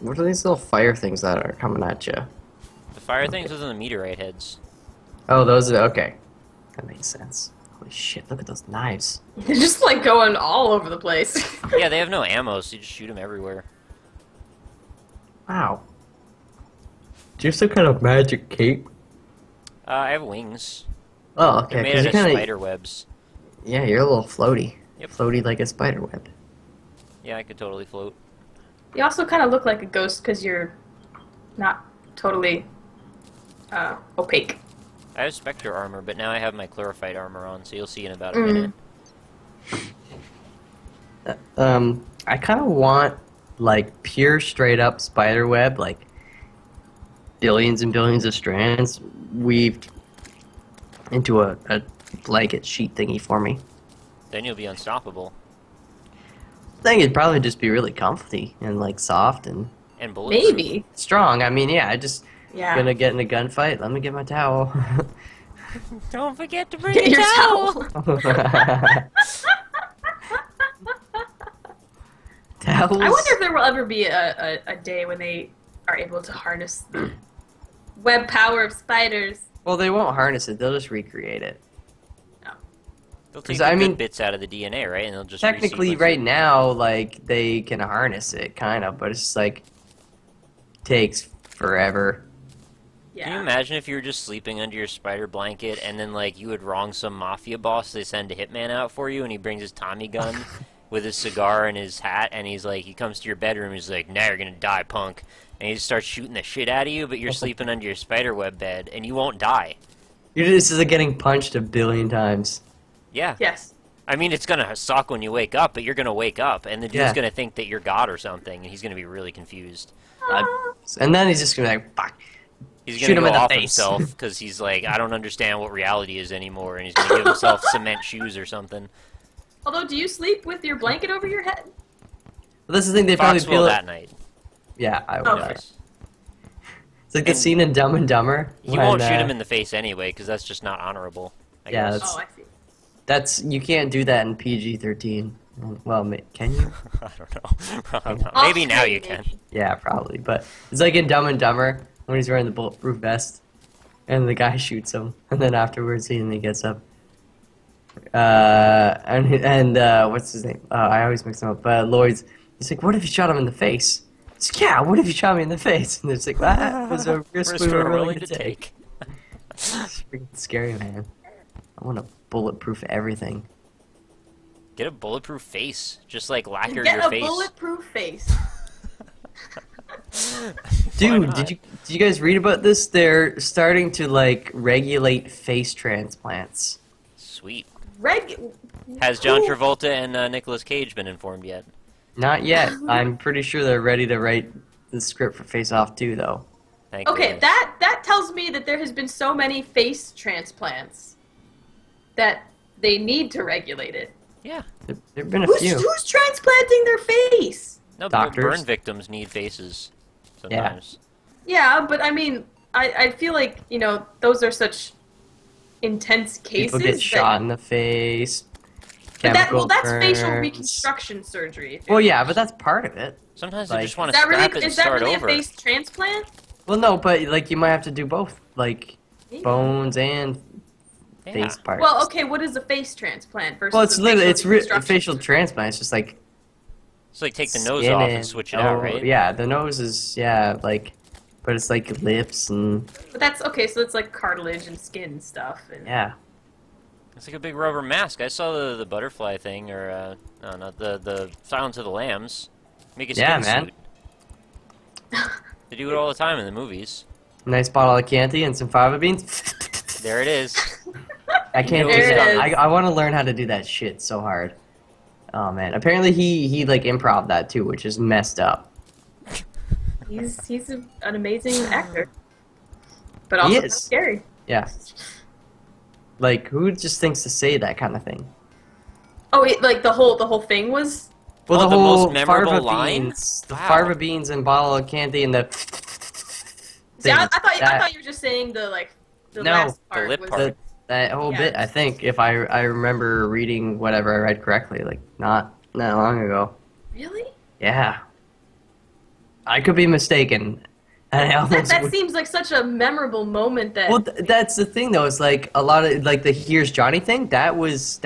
What are these little fire things that are coming at you? The fire things are the meteorite heads. Oh, those are... Okay. That makes sense. Holy shit, look at those knives. They're just, like, going all over the place. Yeah, they have no ammo, so you just shoot them everywhere. Wow. Do you have some kind of magic cape? I have wings. Oh, They're okay. made 'Cause out you of kinda... spider webs. Yeah, you're a little floaty. Yep. Floaty like a spider web. Yeah, I could totally float. You also kind of look like a ghost because you're not totally opaque. I have Spectre armor, but now I have my Chlorophyte armor on, so you'll see in about a minute. I kind of want, like, pure straight-up spider web, like, billions and billions of strands weaved into a blanket sheet thingy for me. Then you'll be unstoppable. I think it'd probably just be really comfy and, like, soft and And bulletproof. Maybe. strong. I mean, yeah, I just Yeah. gonna get in a gunfight. Let me get my towel. Don't forget to bring Get a your towel! towel. Towels. I wonder if there will ever be a day when they are able to harness the web power of spiders. Well, they won't harness it. They'll just recreate it. They'll take 'Cause, I the mean, good bits out of the DNA, right? And they'll just Technically, resequence right it. now, like, they can harness it, kind of, but it's just, like, takes forever. Yeah. Can you imagine if you were just sleeping under your spider blanket and then, like, you would wrong some mafia boss, they send a hitman out for you, and he brings his Tommy gun with his cigar and his hat, and he's like, he comes to your bedroom, he's like, now you're gonna die, punk. And he just starts shooting the shit out of you, but you're sleeping under your spiderweb bed, and you won't die. You're just like, getting punched a billion times. Yeah. Yes. I mean, it's gonna suck when you wake up, but you're gonna wake up, and the dude's Yeah. gonna think that you're God or something, and he's gonna be really confused. And then he's just gonna be like, fuck. He's Shoot gonna him go in the off face. himself, because he's like, I don't understand what reality is anymore, and he's gonna give himself cement shoes or something. Although, do you sleep with your blanket over your head? Well, this is the thing, they probably Fox will feel that night. Yeah, I would. Okay. Yes. It's like the And- scene in Dumb and Dumber. He won't shoot him in the face anyway, because that's just not honorable. I Yeah, guess. that's- Oh, I see. That's you can't do that in PG-13. Well, can you? I don't know. Probably not. Maybe now you can. Yeah, probably. But it's like in Dumb and Dumber when he's wearing the bulletproof vest, and the guy shoots him, and then afterwards he gets up. And what's his name? I always mix him up. Lloyd's. He's like, "What if you shot him in the face?" He's like, "Yeah, what if you shot me in the face?" And it's like, "That was a risk we were willing to take." It's freaking scary, man. I want to bulletproof everything. Get a bulletproof face. Just like lacquer Get your a face. bulletproof face. Dude, not? did you guys read about this? They're starting to like regulate face transplants. Sweet. Reg. Has John Ooh. Travolta and Nicolas Cage been informed yet? Not yet. I'm pretty sure they're ready to write the script for Face Off 2, though. Thank Okay, goodness. that tells me that there has been so many face transplants that they need to regulate it. Yeah. There've been a Who's, few. who's transplanting their face? No, Doctors. burn victims need faces. Sometimes. Yeah, but I mean, I feel like, those are such intense cases. People get that- shot in the face. But chemical that's facial burns. reconstruction surgery. Well, yeah, but that's part of it. Sometimes Like- they just want Is to that scrap it really, and is that start really over. a face transplant? Well, no, but like you might have to do both, like Maybe. bones and Yeah. face parts. Well, okay, what is a face transplant versus Well, it's a literally facial reconstruction facial surgery? transplant. It's just like It's like take the nose off and switch it out, right? Yeah, the nose is like, but it's like lips and. But that's okay. So it's like cartilage and skin and stuff. And... Yeah. It's like a big rubber mask. I saw the butterfly thing, or no, not the Silence of the Lambs. Make a skin suit. They do it all the time in the movies. Nice bottle of Chianti and some fava beans. There it is. I can't do that. I want to learn how to do that shit so hard. Oh man! Apparently he like improv that too, which is messed up. He's an amazing actor, but also scary. Yeah. Like who just thinks to say that kind of thing? Oh, like the whole thing was. Well, the whole most memorable fava line. Beans, the fava beans and bottle of candy and the. See, I thought you were just saying the last part. The lip part. That whole bit, I think, if I remember reading whatever I read correctly, like not that long ago. Really? Yeah. I could be mistaken. That seems like such a memorable moment. That. Well, that's the thing, though. It's like a lot of like the "Here's Johnny" thing. That was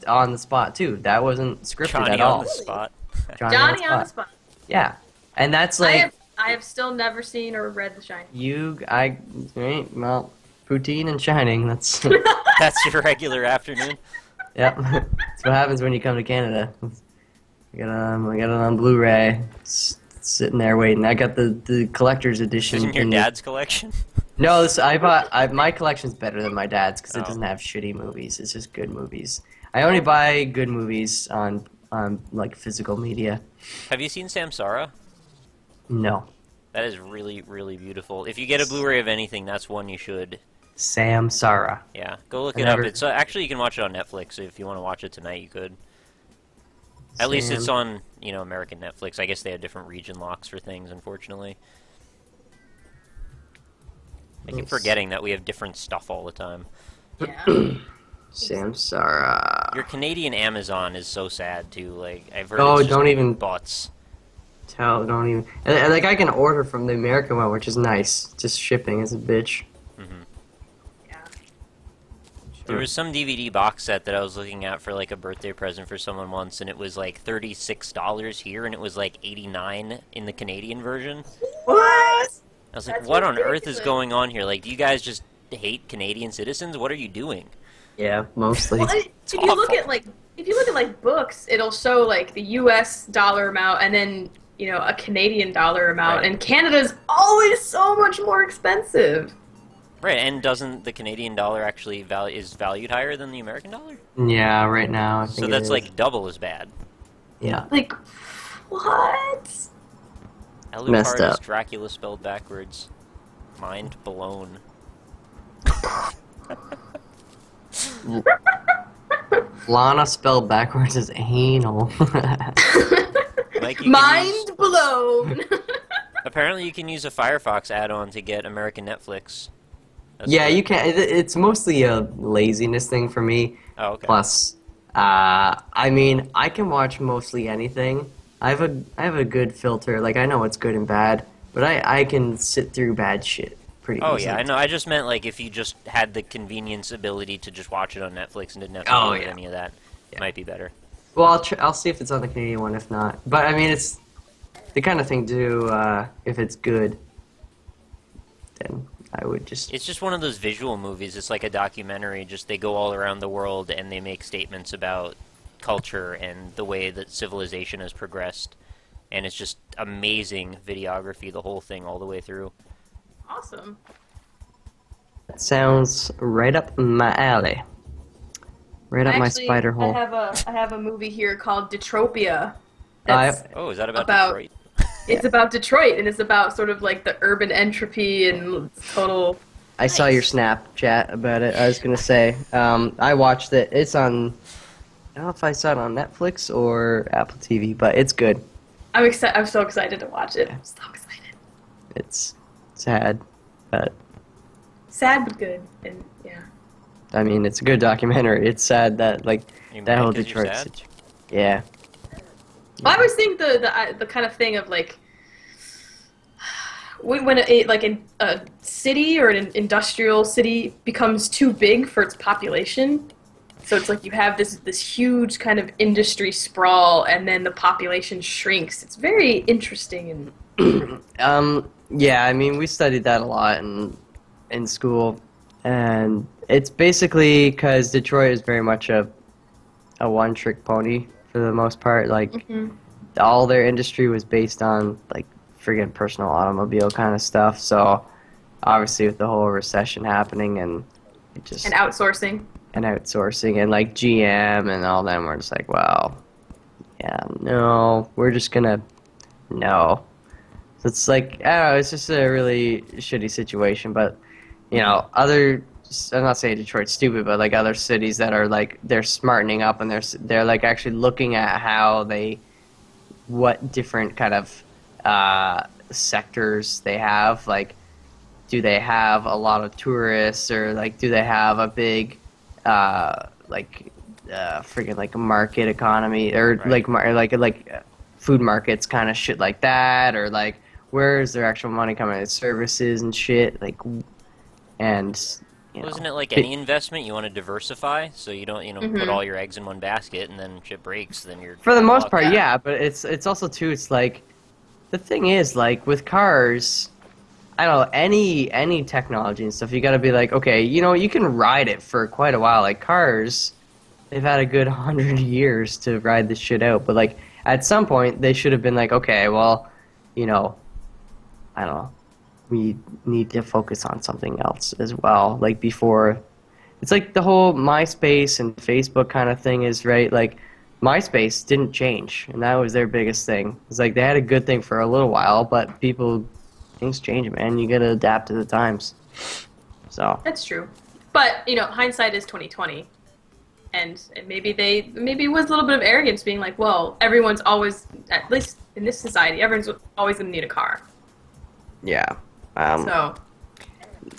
on the spot too. That wasn't scripted Johnny at all. on the spot. Johnny on the spot. Yeah, and that's like I have still never seen or read The Shining. Well, Poutine and Shining. That's That's your regular afternoon. Yep. That's what happens when you come to Canada. I got it on Blu-ray. It's sitting there waiting. I got the collector's edition. Isn't your dad's collection? No, my collection's better than my dad's because it doesn't have shitty movies. It's just good movies. I only buy good movies on like physical media. Have you seen Samsara? No. That is really, really beautiful. If you get a Blu-ray of anything, that's one you should. Samsara. Yeah, go look it up. It's actually you can watch it on Netflix. If you want to watch it tonight, you could. At least it's on, American Netflix. I guess they have different region locks for things, unfortunately. I keep forgetting that we have different stuff all the time. Yeah. Samsara. Your Canadian Amazon is so sad too. Like I've heard. It's just don't even bots. Don't even. Like I can order from the American one, which is nice. Just shipping is a bitch. There was some DVD box set that I was looking at for like a birthday present for someone once, and it was like $36 here, and it was like $89 in the Canadian version. What? I was like, That's what on ridiculous. earth is going on here? Like, do you guys just hate Canadian citizens? What are you doing? Yeah, mostly. Well, if you look at books, it'll show like the U.S. dollar amount and then a Canadian dollar amount, Right. and Canada's always so much more expensive. Right, and doesn't the Canadian dollar actually is valued higher than the American dollar? Yeah, right now. I think So that's like double as bad. Yeah. Like, what? Messed Alucard is up. Dracula spelled backwards. Mind blown. Lana spelled backwards is anal. Like you can Mind blown. Apparently you can use a Firefox add-on to get American Netflix. That's Yeah, what- you can. It's mostly a laziness thing for me. Oh, okay. Plus, I mean, I can watch mostly anything. I have a good filter. Like I know what's good and bad, but I can sit through bad shit pretty Oh, easily. yeah, I know. I just meant, like, if you just had the convenience ability to just watch it on Netflix and didn't have to Oh, deal with yeah. any of that, it might be better. Well, I'll see if it's on the Canadian one. If not, but I mean, it's the kind of thing to do. If it's good, then I would just. It's just one of those visual movies. It's like a documentary. Just they go all around the world and they make statements about culture and the way that civilization has progressed. And it's just amazing videography, the whole thing, all the way through. Awesome. That sounds right up my alley. Right up my Actually, spider hole. I have a movie here called Detropia. That's, Oh, is that about About- Detroit? it's about Detroit, and it's about sort of like the urban entropy and total. I saw your Snapchat about it. I was gonna say, I watched it. It's on. I don't know if I saw it on Netflix or Apple TV, but it's good. I'm excited. I'm so excited to watch it. I'm so excited. It's sad, but Sad but good, and yeah. I mean, it's a good documentary. It's sad that You that mad whole 'cause you're Detroit. sad? Yeah. Well, I always think the kind of thing of like when a city or an industrial city becomes too big for its population, So it's like you have this huge kind of industry sprawl, and then the population shrinks. It's very interesting and Yeah, I mean, we studied that a lot in school, and it's basically because Detroit is very much a one-trick pony for the most part. Like, all their industry was based on, like, friggin' personal automobile kind of stuff. So, obviously, with the whole recession happening and it just... and outsourcing. And, like, GM and all them were just like, well, yeah, no, we're just gonna... No. So it's like, I don't know, it's just a really shitty situation, but, you know, I'm not saying Detroit's stupid, but like other cities that are like, they're smartening up and they're like actually looking at what different kind of sectors they have. Like, do they have a lot of tourists, or like, do they have a big, freaking like a market economy, or right. like food markets kind of shit like that, or like, where is their actual money coming? It's services and shit, like, and you know, Isn't it like any investment? You want to diversify, so you don't, put all your eggs in one basket, and then shit breaks, then you're for the out of most luck. part, yeah. But it's also too. It's like the thing is, like, with cars, I don't know, any technology and stuff. You got to be like, okay, you can ride it for quite a while. Like cars, they've had a good 100 years to ride this shit out. But like at some point, they should have been like, okay, well, I don't know. We need to focus on something else as well. Like before, it's like the whole MySpace and Facebook kind of thing is, right? Like MySpace didn't change, and that was their biggest thing. It's like they had a good thing for a little while, but things change, man. You gotta adapt to the times. So That's true. But, hindsight is 2020. And maybe it was a little bit of arrogance being like, well, everyone's always, at least in this society, everyone's always going to need a car. yeah. So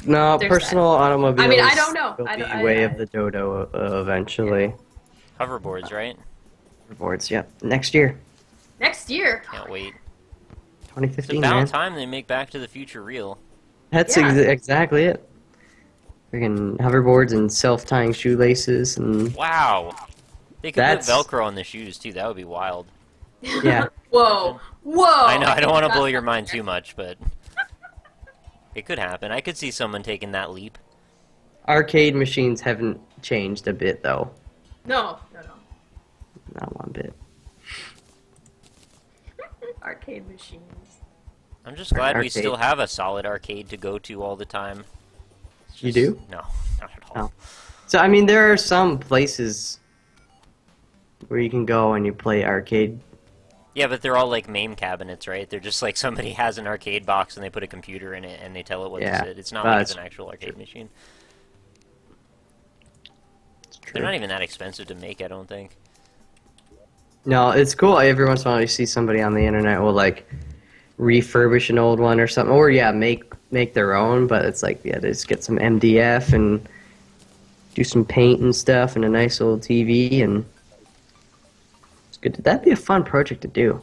No, there's personal automobiles. I mean, I don't know. Will be I way of the dodo eventually. Hoverboards, right? Boards, yep. Next year, Next year. Can't wait. It's 2015, about man. time they make Back to the Future real. That's Yeah. exactly it. Freaking hoverboards and self-tying shoelaces and Wow. They could That's- put Velcro on the shoes, too. That would be wild. yeah. Whoa. I know, I don't want to blow your mind too much, but it could happen. I could see someone taking that leap. Arcade machines haven't changed a bit though. No. Not one bit. Arcade machines. I'm just glad we Arcade. still have a solid arcade to go to all the time. It's You just- do? No, not at all. No. So I mean, there are some places where you can go and you play arcade. Yeah, but they're all like MAME cabinets, right? They're just like somebody has an arcade box and they put a computer in it and they tell it what Yeah. to sit. It's not like it's That's an actual arcade machine. It's true. They're not even that expensive to make, I don't think. No, it's cool. Every once in a while, you see somebody on the internet will like refurbish an old one or something, or make their own. But it's like, yeah, they just get some MDF and do some paint and stuff, and a nice old TV, and it's good. That'd be a fun project to do.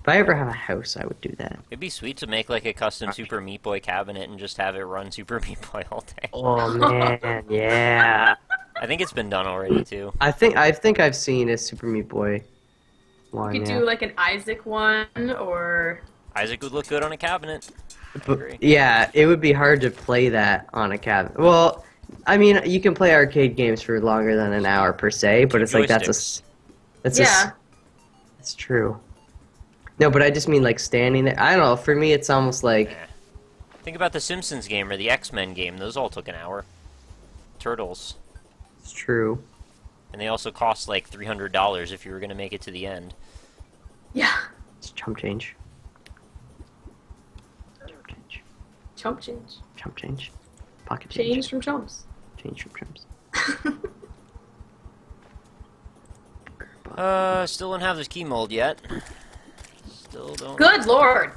If I ever have a house, I would do that. It'd be sweet to make like a custom Super Meat Boy cabinet and just have it run Super Meat Boy all day. Oh man, yeah. I think it's been done already too. I think I've seen a Super Meat Boy one. You could yeah. do like an Isaac one, or Isaac would look good on a cabinet. I agree. Yeah, it would be hard to play that on a cabinet. Well, I mean, you can play arcade games for longer than an hour per se, but it's like Joysticks. that's true. No, but I just mean like standing there. I don't know. For me, it's almost like Eh. Think about the Simpsons game or the X-Men game. Those all took an hour. Turtles. it's true. And they also cost like $300 if you were going to make it to the end. yeah, It's chump change. Chump change. chump change. Chump change. Pocket Change change. from chumps. Change from chumps. Still don't have this key mold yet. Still don't. Good lord.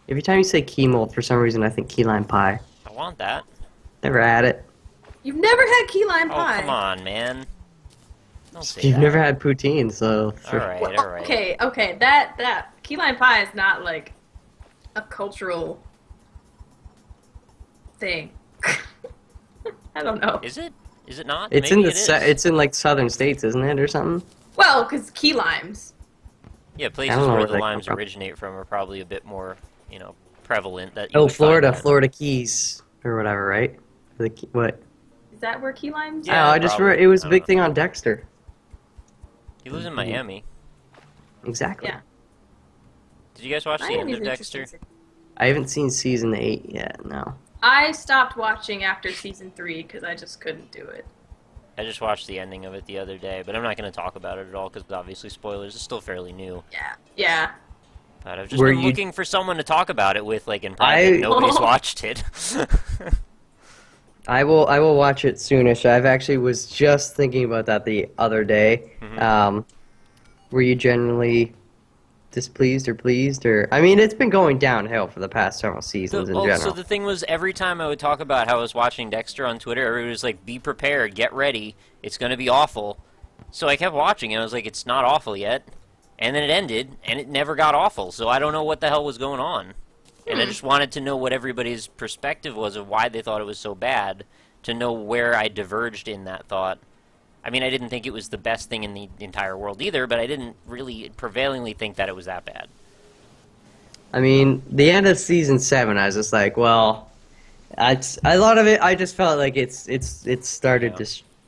Every time you say key mold, for some reason, I think key lime pie. I want that. Never had it. You've never had key lime Oh, pie. come on, man. Don't say You've that. never had poutine, so Alright, Well, alright. okay. That key lime pie is not like a cultural thing. I don't know. Is it? Is it not? It's Maybe in the it is. it's in like southern states, isn't it, or something? Well, because key limes. Yeah, I places don't know where where the they come limes from. originate from are probably a bit more, prevalent. That you Oh, would find Florida, that. Florida Keys or whatever, right? What? Is that where key limes? Yeah, Oh, I just probably. remember it was I a don't big know. thing on Dexter. He lives in Miami. Exactly. Yeah. Did you guys watch the end Miami's of Dexter? interesting. I haven't seen season 8 yet. No. I stopped watching after season 3 because I just couldn't do it. I just watched the ending of it the other day, but I'm not going to talk about it at all because obviously spoilers. It's still fairly new. Yeah. Yeah. But I've just Were been you- looking for someone to talk about it with, like in private. Nobody's watched it. I will watch it soonish. I've actually was just thinking about that the other day. Mhm. Were you generally displeased or pleased, or I mean, it's been going downhill for the past several seasons in general. So the thing was, every time I would talk about how I was watching Dexter on Twitter, everybody was like, "Be prepared, get ready, it's going to be awful." So I kept watching, and I was like, "It's not awful yet," and then it ended, and it never got awful. So I don't know what the hell was going on, and I just wanted to know what everybody's perspective was of why they thought it was so bad, to know where I diverged in that thought. I mean, I didn't think it was the best thing in the entire world either, but I didn't really prevailingly think that it was that bad. I mean, the end of season 7, I was just like, well, a lot of it. I just felt like it's started Yeah.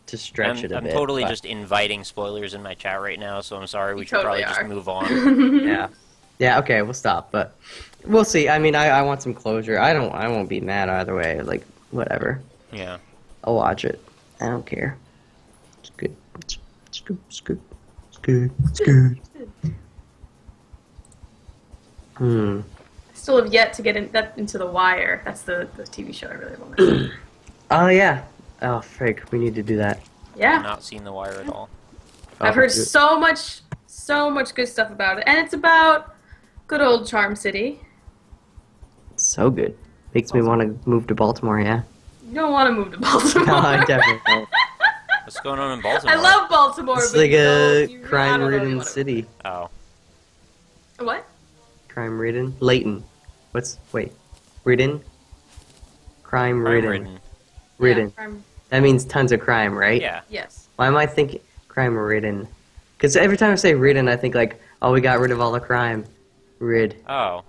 to stretch it a I'm bit. totally but- just inviting spoilers in my chat right now, so I'm sorry. We You should totally probably just are. move on. yeah. Okay, we'll stop, but we'll see. I mean, I want some closure. I won't be mad either way. Like, whatever. Yeah. I'll watch it. I don't care. It's good. It's good. It's good. It's good. It's good. Hmm. I still have yet to get into The Wire. That's the TV show I really want to. Oh yeah. Oh frig, we need to do that. Yeah. Not seen The Wire at all. I've Oh, heard good. so much good stuff about it, and it's about good old Charm City. So good. Makes me want to move to Baltimore. Yeah. You don't want to move to Baltimore. No, I definitely don't. What's going on in Baltimore? I love Baltimore, It's but like you a don't- you- I don't crime-ridden really wanna- city. Oh. What? Crime-ridden. Layton. Wait? Ridden. Crime-ridden. Crime-ridden. Ridden. Yeah, crime- That means tons of crime, right? Yeah. yes. Why am I thinking crime-ridden? Because every time I say ridden, I think like, oh, we got rid of all the crime. Rid. Oh.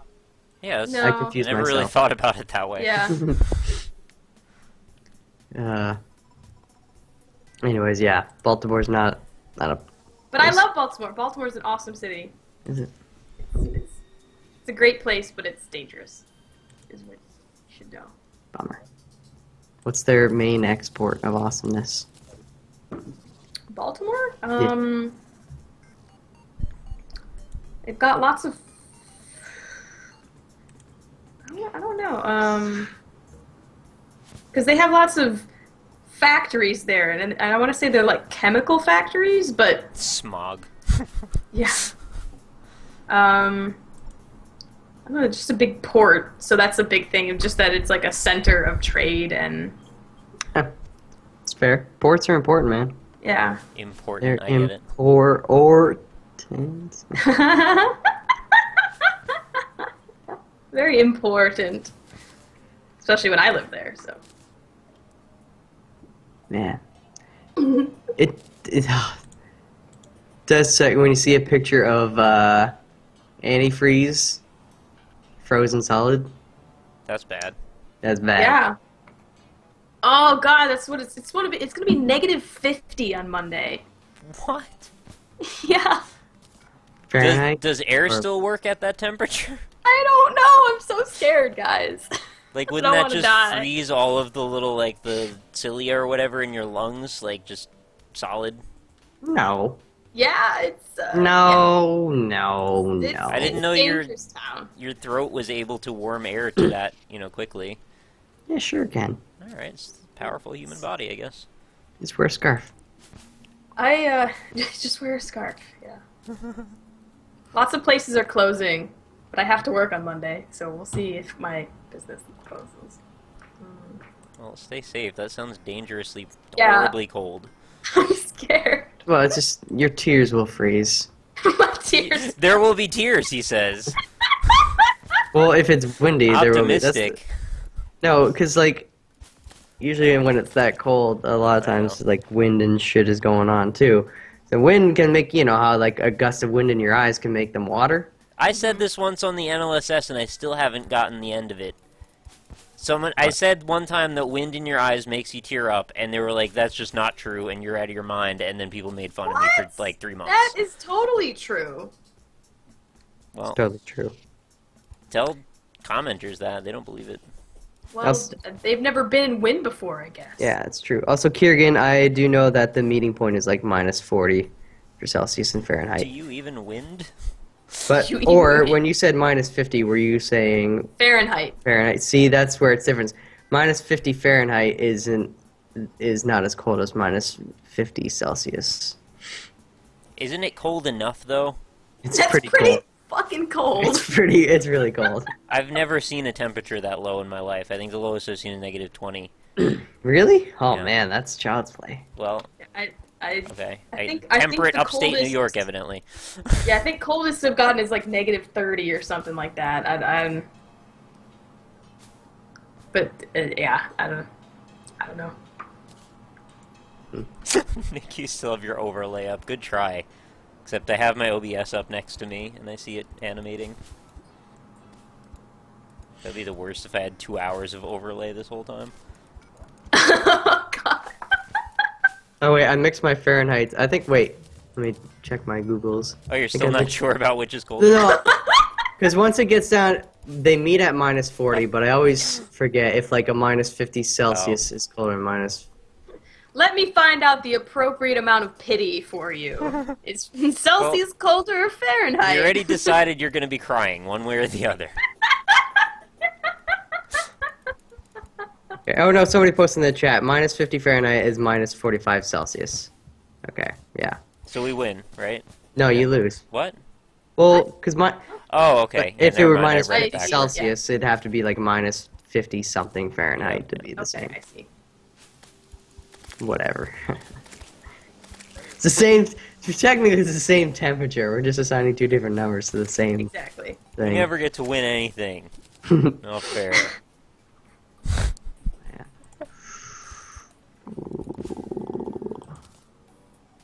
Yeah, that's, No. I Oh. I confused never really myself. thought about it that way. Yeah. Anyways, yeah, Baltimore's not a. But I Yes. love Baltimore. Baltimore's an awesome city. Is it? It's a great place, but it's dangerous. Is what you should know. Bummer. What's their main export of awesomeness? Baltimore? They've got lots of. I don't know. Because they have lots of factories there, and I want to say they're like chemical factories, but Smog. yeah. I don't know, just a big port, so that's a big thing. Just that it's like a center of trade, and It's fair. Ports are important, man. yeah. Important, They're I get it. important. Very important, especially when I live there. So Man. It does say when you see a picture of antifreeze frozen solid. That's bad. That's bad. yeah. Oh God, that's what it's gonna be. It's gonna be -50 on Monday. What? Yeah. Fahrenheit. Does air Or- still work at that temperature? I don't know. I'm so scared, guys. Like, I wouldn't don't that wanna just die. freeze all of the little, like, the cilia or whatever in your lungs? Like, just solid? No. Yeah, it's No. It's, No. I didn't it's know your- dangerous town. Your throat was able to warm air to that, quickly. Yeah, sure can. Alright, it's a powerful human body, I guess. Just wear a scarf. I just wear a scarf. Yeah. Lots of places are closing, but I have to work on Monday, so we'll see if my business closes. Well, stay safe. That sounds dangerously, Yeah. horribly cold. I'm scared. Well, it's just your tears will freeze. My tears. There will be tears, he says. Well, if it's windy, there will be. That's Optimistic. no, because like usually when it's that cold, a lot of I know. times like wind and shit is going on too. The wind can make, you know how like a gust of wind in your eyes can make them water. I said this once on the NLSS, and I still haven't gotten the end of it. I said one time that wind in your eyes makes you tear up, and they were like, that's just not true, and you're out of your mind, and then people made fun of me for like 3 months. That is totally true. Well, It's totally true. tell commenters that. They don't believe it. Well, That's- they've never been in wind before, I guess. Yeah, it's true. Also, Kiergan, I do know that the meeting point is like -40 for Celsius and Do Fahrenheit. you even wind? But You or even- when you said -50, were you saying Fahrenheit. Fahrenheit? See, that's where it's different. -50 Fahrenheit is not as cold as -50 Celsius. Isn't it cold enough, though? It's That's pretty pretty cold. fucking cold. It's really cold. I've never seen a temperature that low in my life. I think the lowest I've seen is -20. Really? Oh Yeah. man, that's child's play. Well, I okay. I think Temperate the upstate New coldest- York, evidently. Yeah, I think coldest I've gotten is like -30 or something like that. But yeah, I don't know. Nick, you still have your overlay up. Good try. Except I have my OBS up next to me, and I see it animating. That'd be the worst if I had 2 hours of overlay this whole time. Oh God. Oh wait, I mixed my Fahrenheit. I think. Wait, let me check my Googles. Oh, you're I think still I not mixed- sure about which is cold? No, because once it gets down, they meet at -40. But I always forget if like a -50 Celsius is colder than minus. Let me find out the appropriate amount of pity for you. Is Celsius colder or Fahrenheit? You already decided you're going to be crying, one way or the other. Okay. Oh no, somebody posted in the chat. -50 Fahrenheit is -45 Celsius. Okay, yeah. So we win, right? No, you lose. What? Well, because my Oh, okay. Yeah, if it never were mind, I -50 read it backwards. Celsius, it'd have to be like -50 something Fahrenheit to be the Okay, same. I see. Whatever. It's the same. Technically, it's the same temperature. We're just assigning two different numbers to the same Exactly. You thing. never get to win anything. No fair.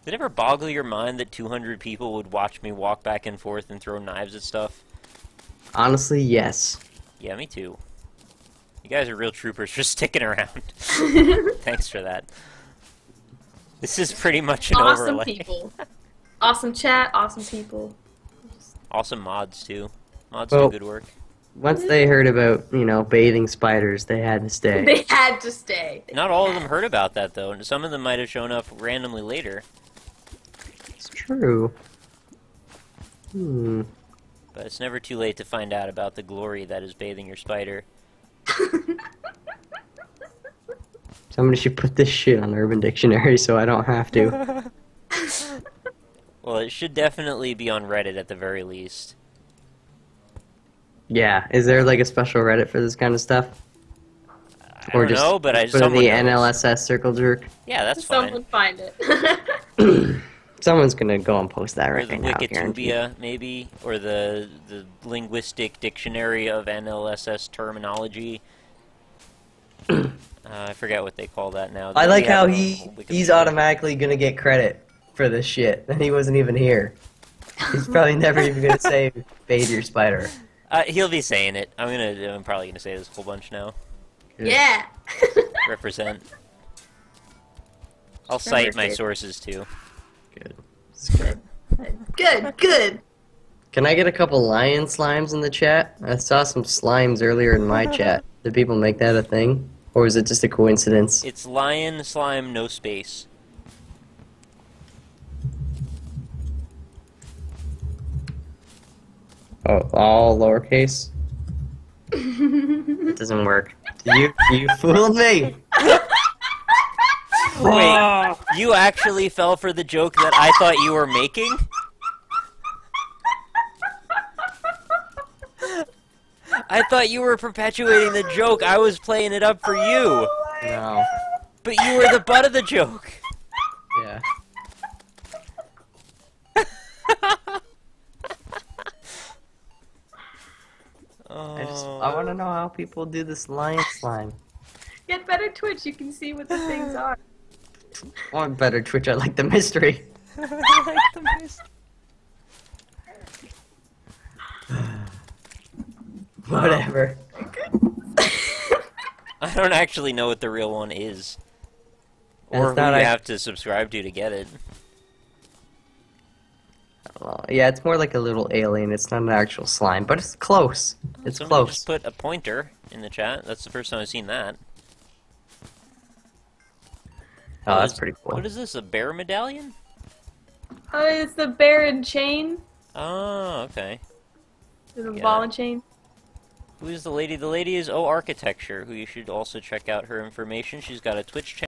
Did it ever boggle your mind that 200 people would watch me walk back and forth and throw knives at stuff? Honestly, yes. Yeah, me too. You guys are real troopers for sticking around. Thanks for that. This is pretty much an Awesome overlay. people. Awesome chat. Awesome people. Awesome mods too. Mods Well- do good work. Once they heard about, bathing spiders, they had to stay. They had to stay. Not all of them heard about that though, and some of them might have shown up randomly later. It's true. Hmm. But it's never too late to find out about the glory that is bathing your spider. Somebody should put this shit on Urban Dictionary so I don't have to. Well, it should definitely be on Reddit at the very least. Yeah. Is there like a special Reddit for this kind of stuff? I don't know, but put in someone the knows. NLSS circle jerk. Yeah, that's fine. Someone find it. Someone's gonna go and post that Or right the now. guaranteed. Wikitubia, maybe, or the linguistic dictionary of NLSS terminology. I forget what they call that now. I like We have how a he's Wikipedia. automatically gonna get credit for this shit, and he wasn't even here. He's probably never even gonna say "bathe your spider." He'll be saying it. I'm probably gonna say this a whole bunch now. Yeah. Represent. I'll Sure, cite my dude. sources too. Good. Good. Can I get a couple lion slimes in the chat? I saw some slimes earlier in my chat. Did people make that a thing, or is it just a coincidence? It's lion slime, no space. Oh, all lowercase. It doesn't work. You fooled me. Wait, you actually fell for the joke that I thought you were making? I thought you were perpetuating the joke. I was playing it up for you. No. But you were the butt of the joke. Yeah. I want to know how people do this lion slime. Get better Twitch. You can see what the things are. I want better Twitch. I like the mystery. I like the mystery. Whatever. I don't actually know what the real one is. It's Or who not you a- have to subscribe to get it. Yeah, it's more like a little alien. It's not an actual slime, but it's close. It's Somebody close. just put a pointer in the chat. That's the first time I've seen that. Oh, that's pretty cool. What is this, a bear medallion? Oh, it's the bear and chain. Oh, okay. The Yeah. ball and chain. Who is the lady? The lady is OArchitecture, who you should also check out her information. She's got a Twitch channel.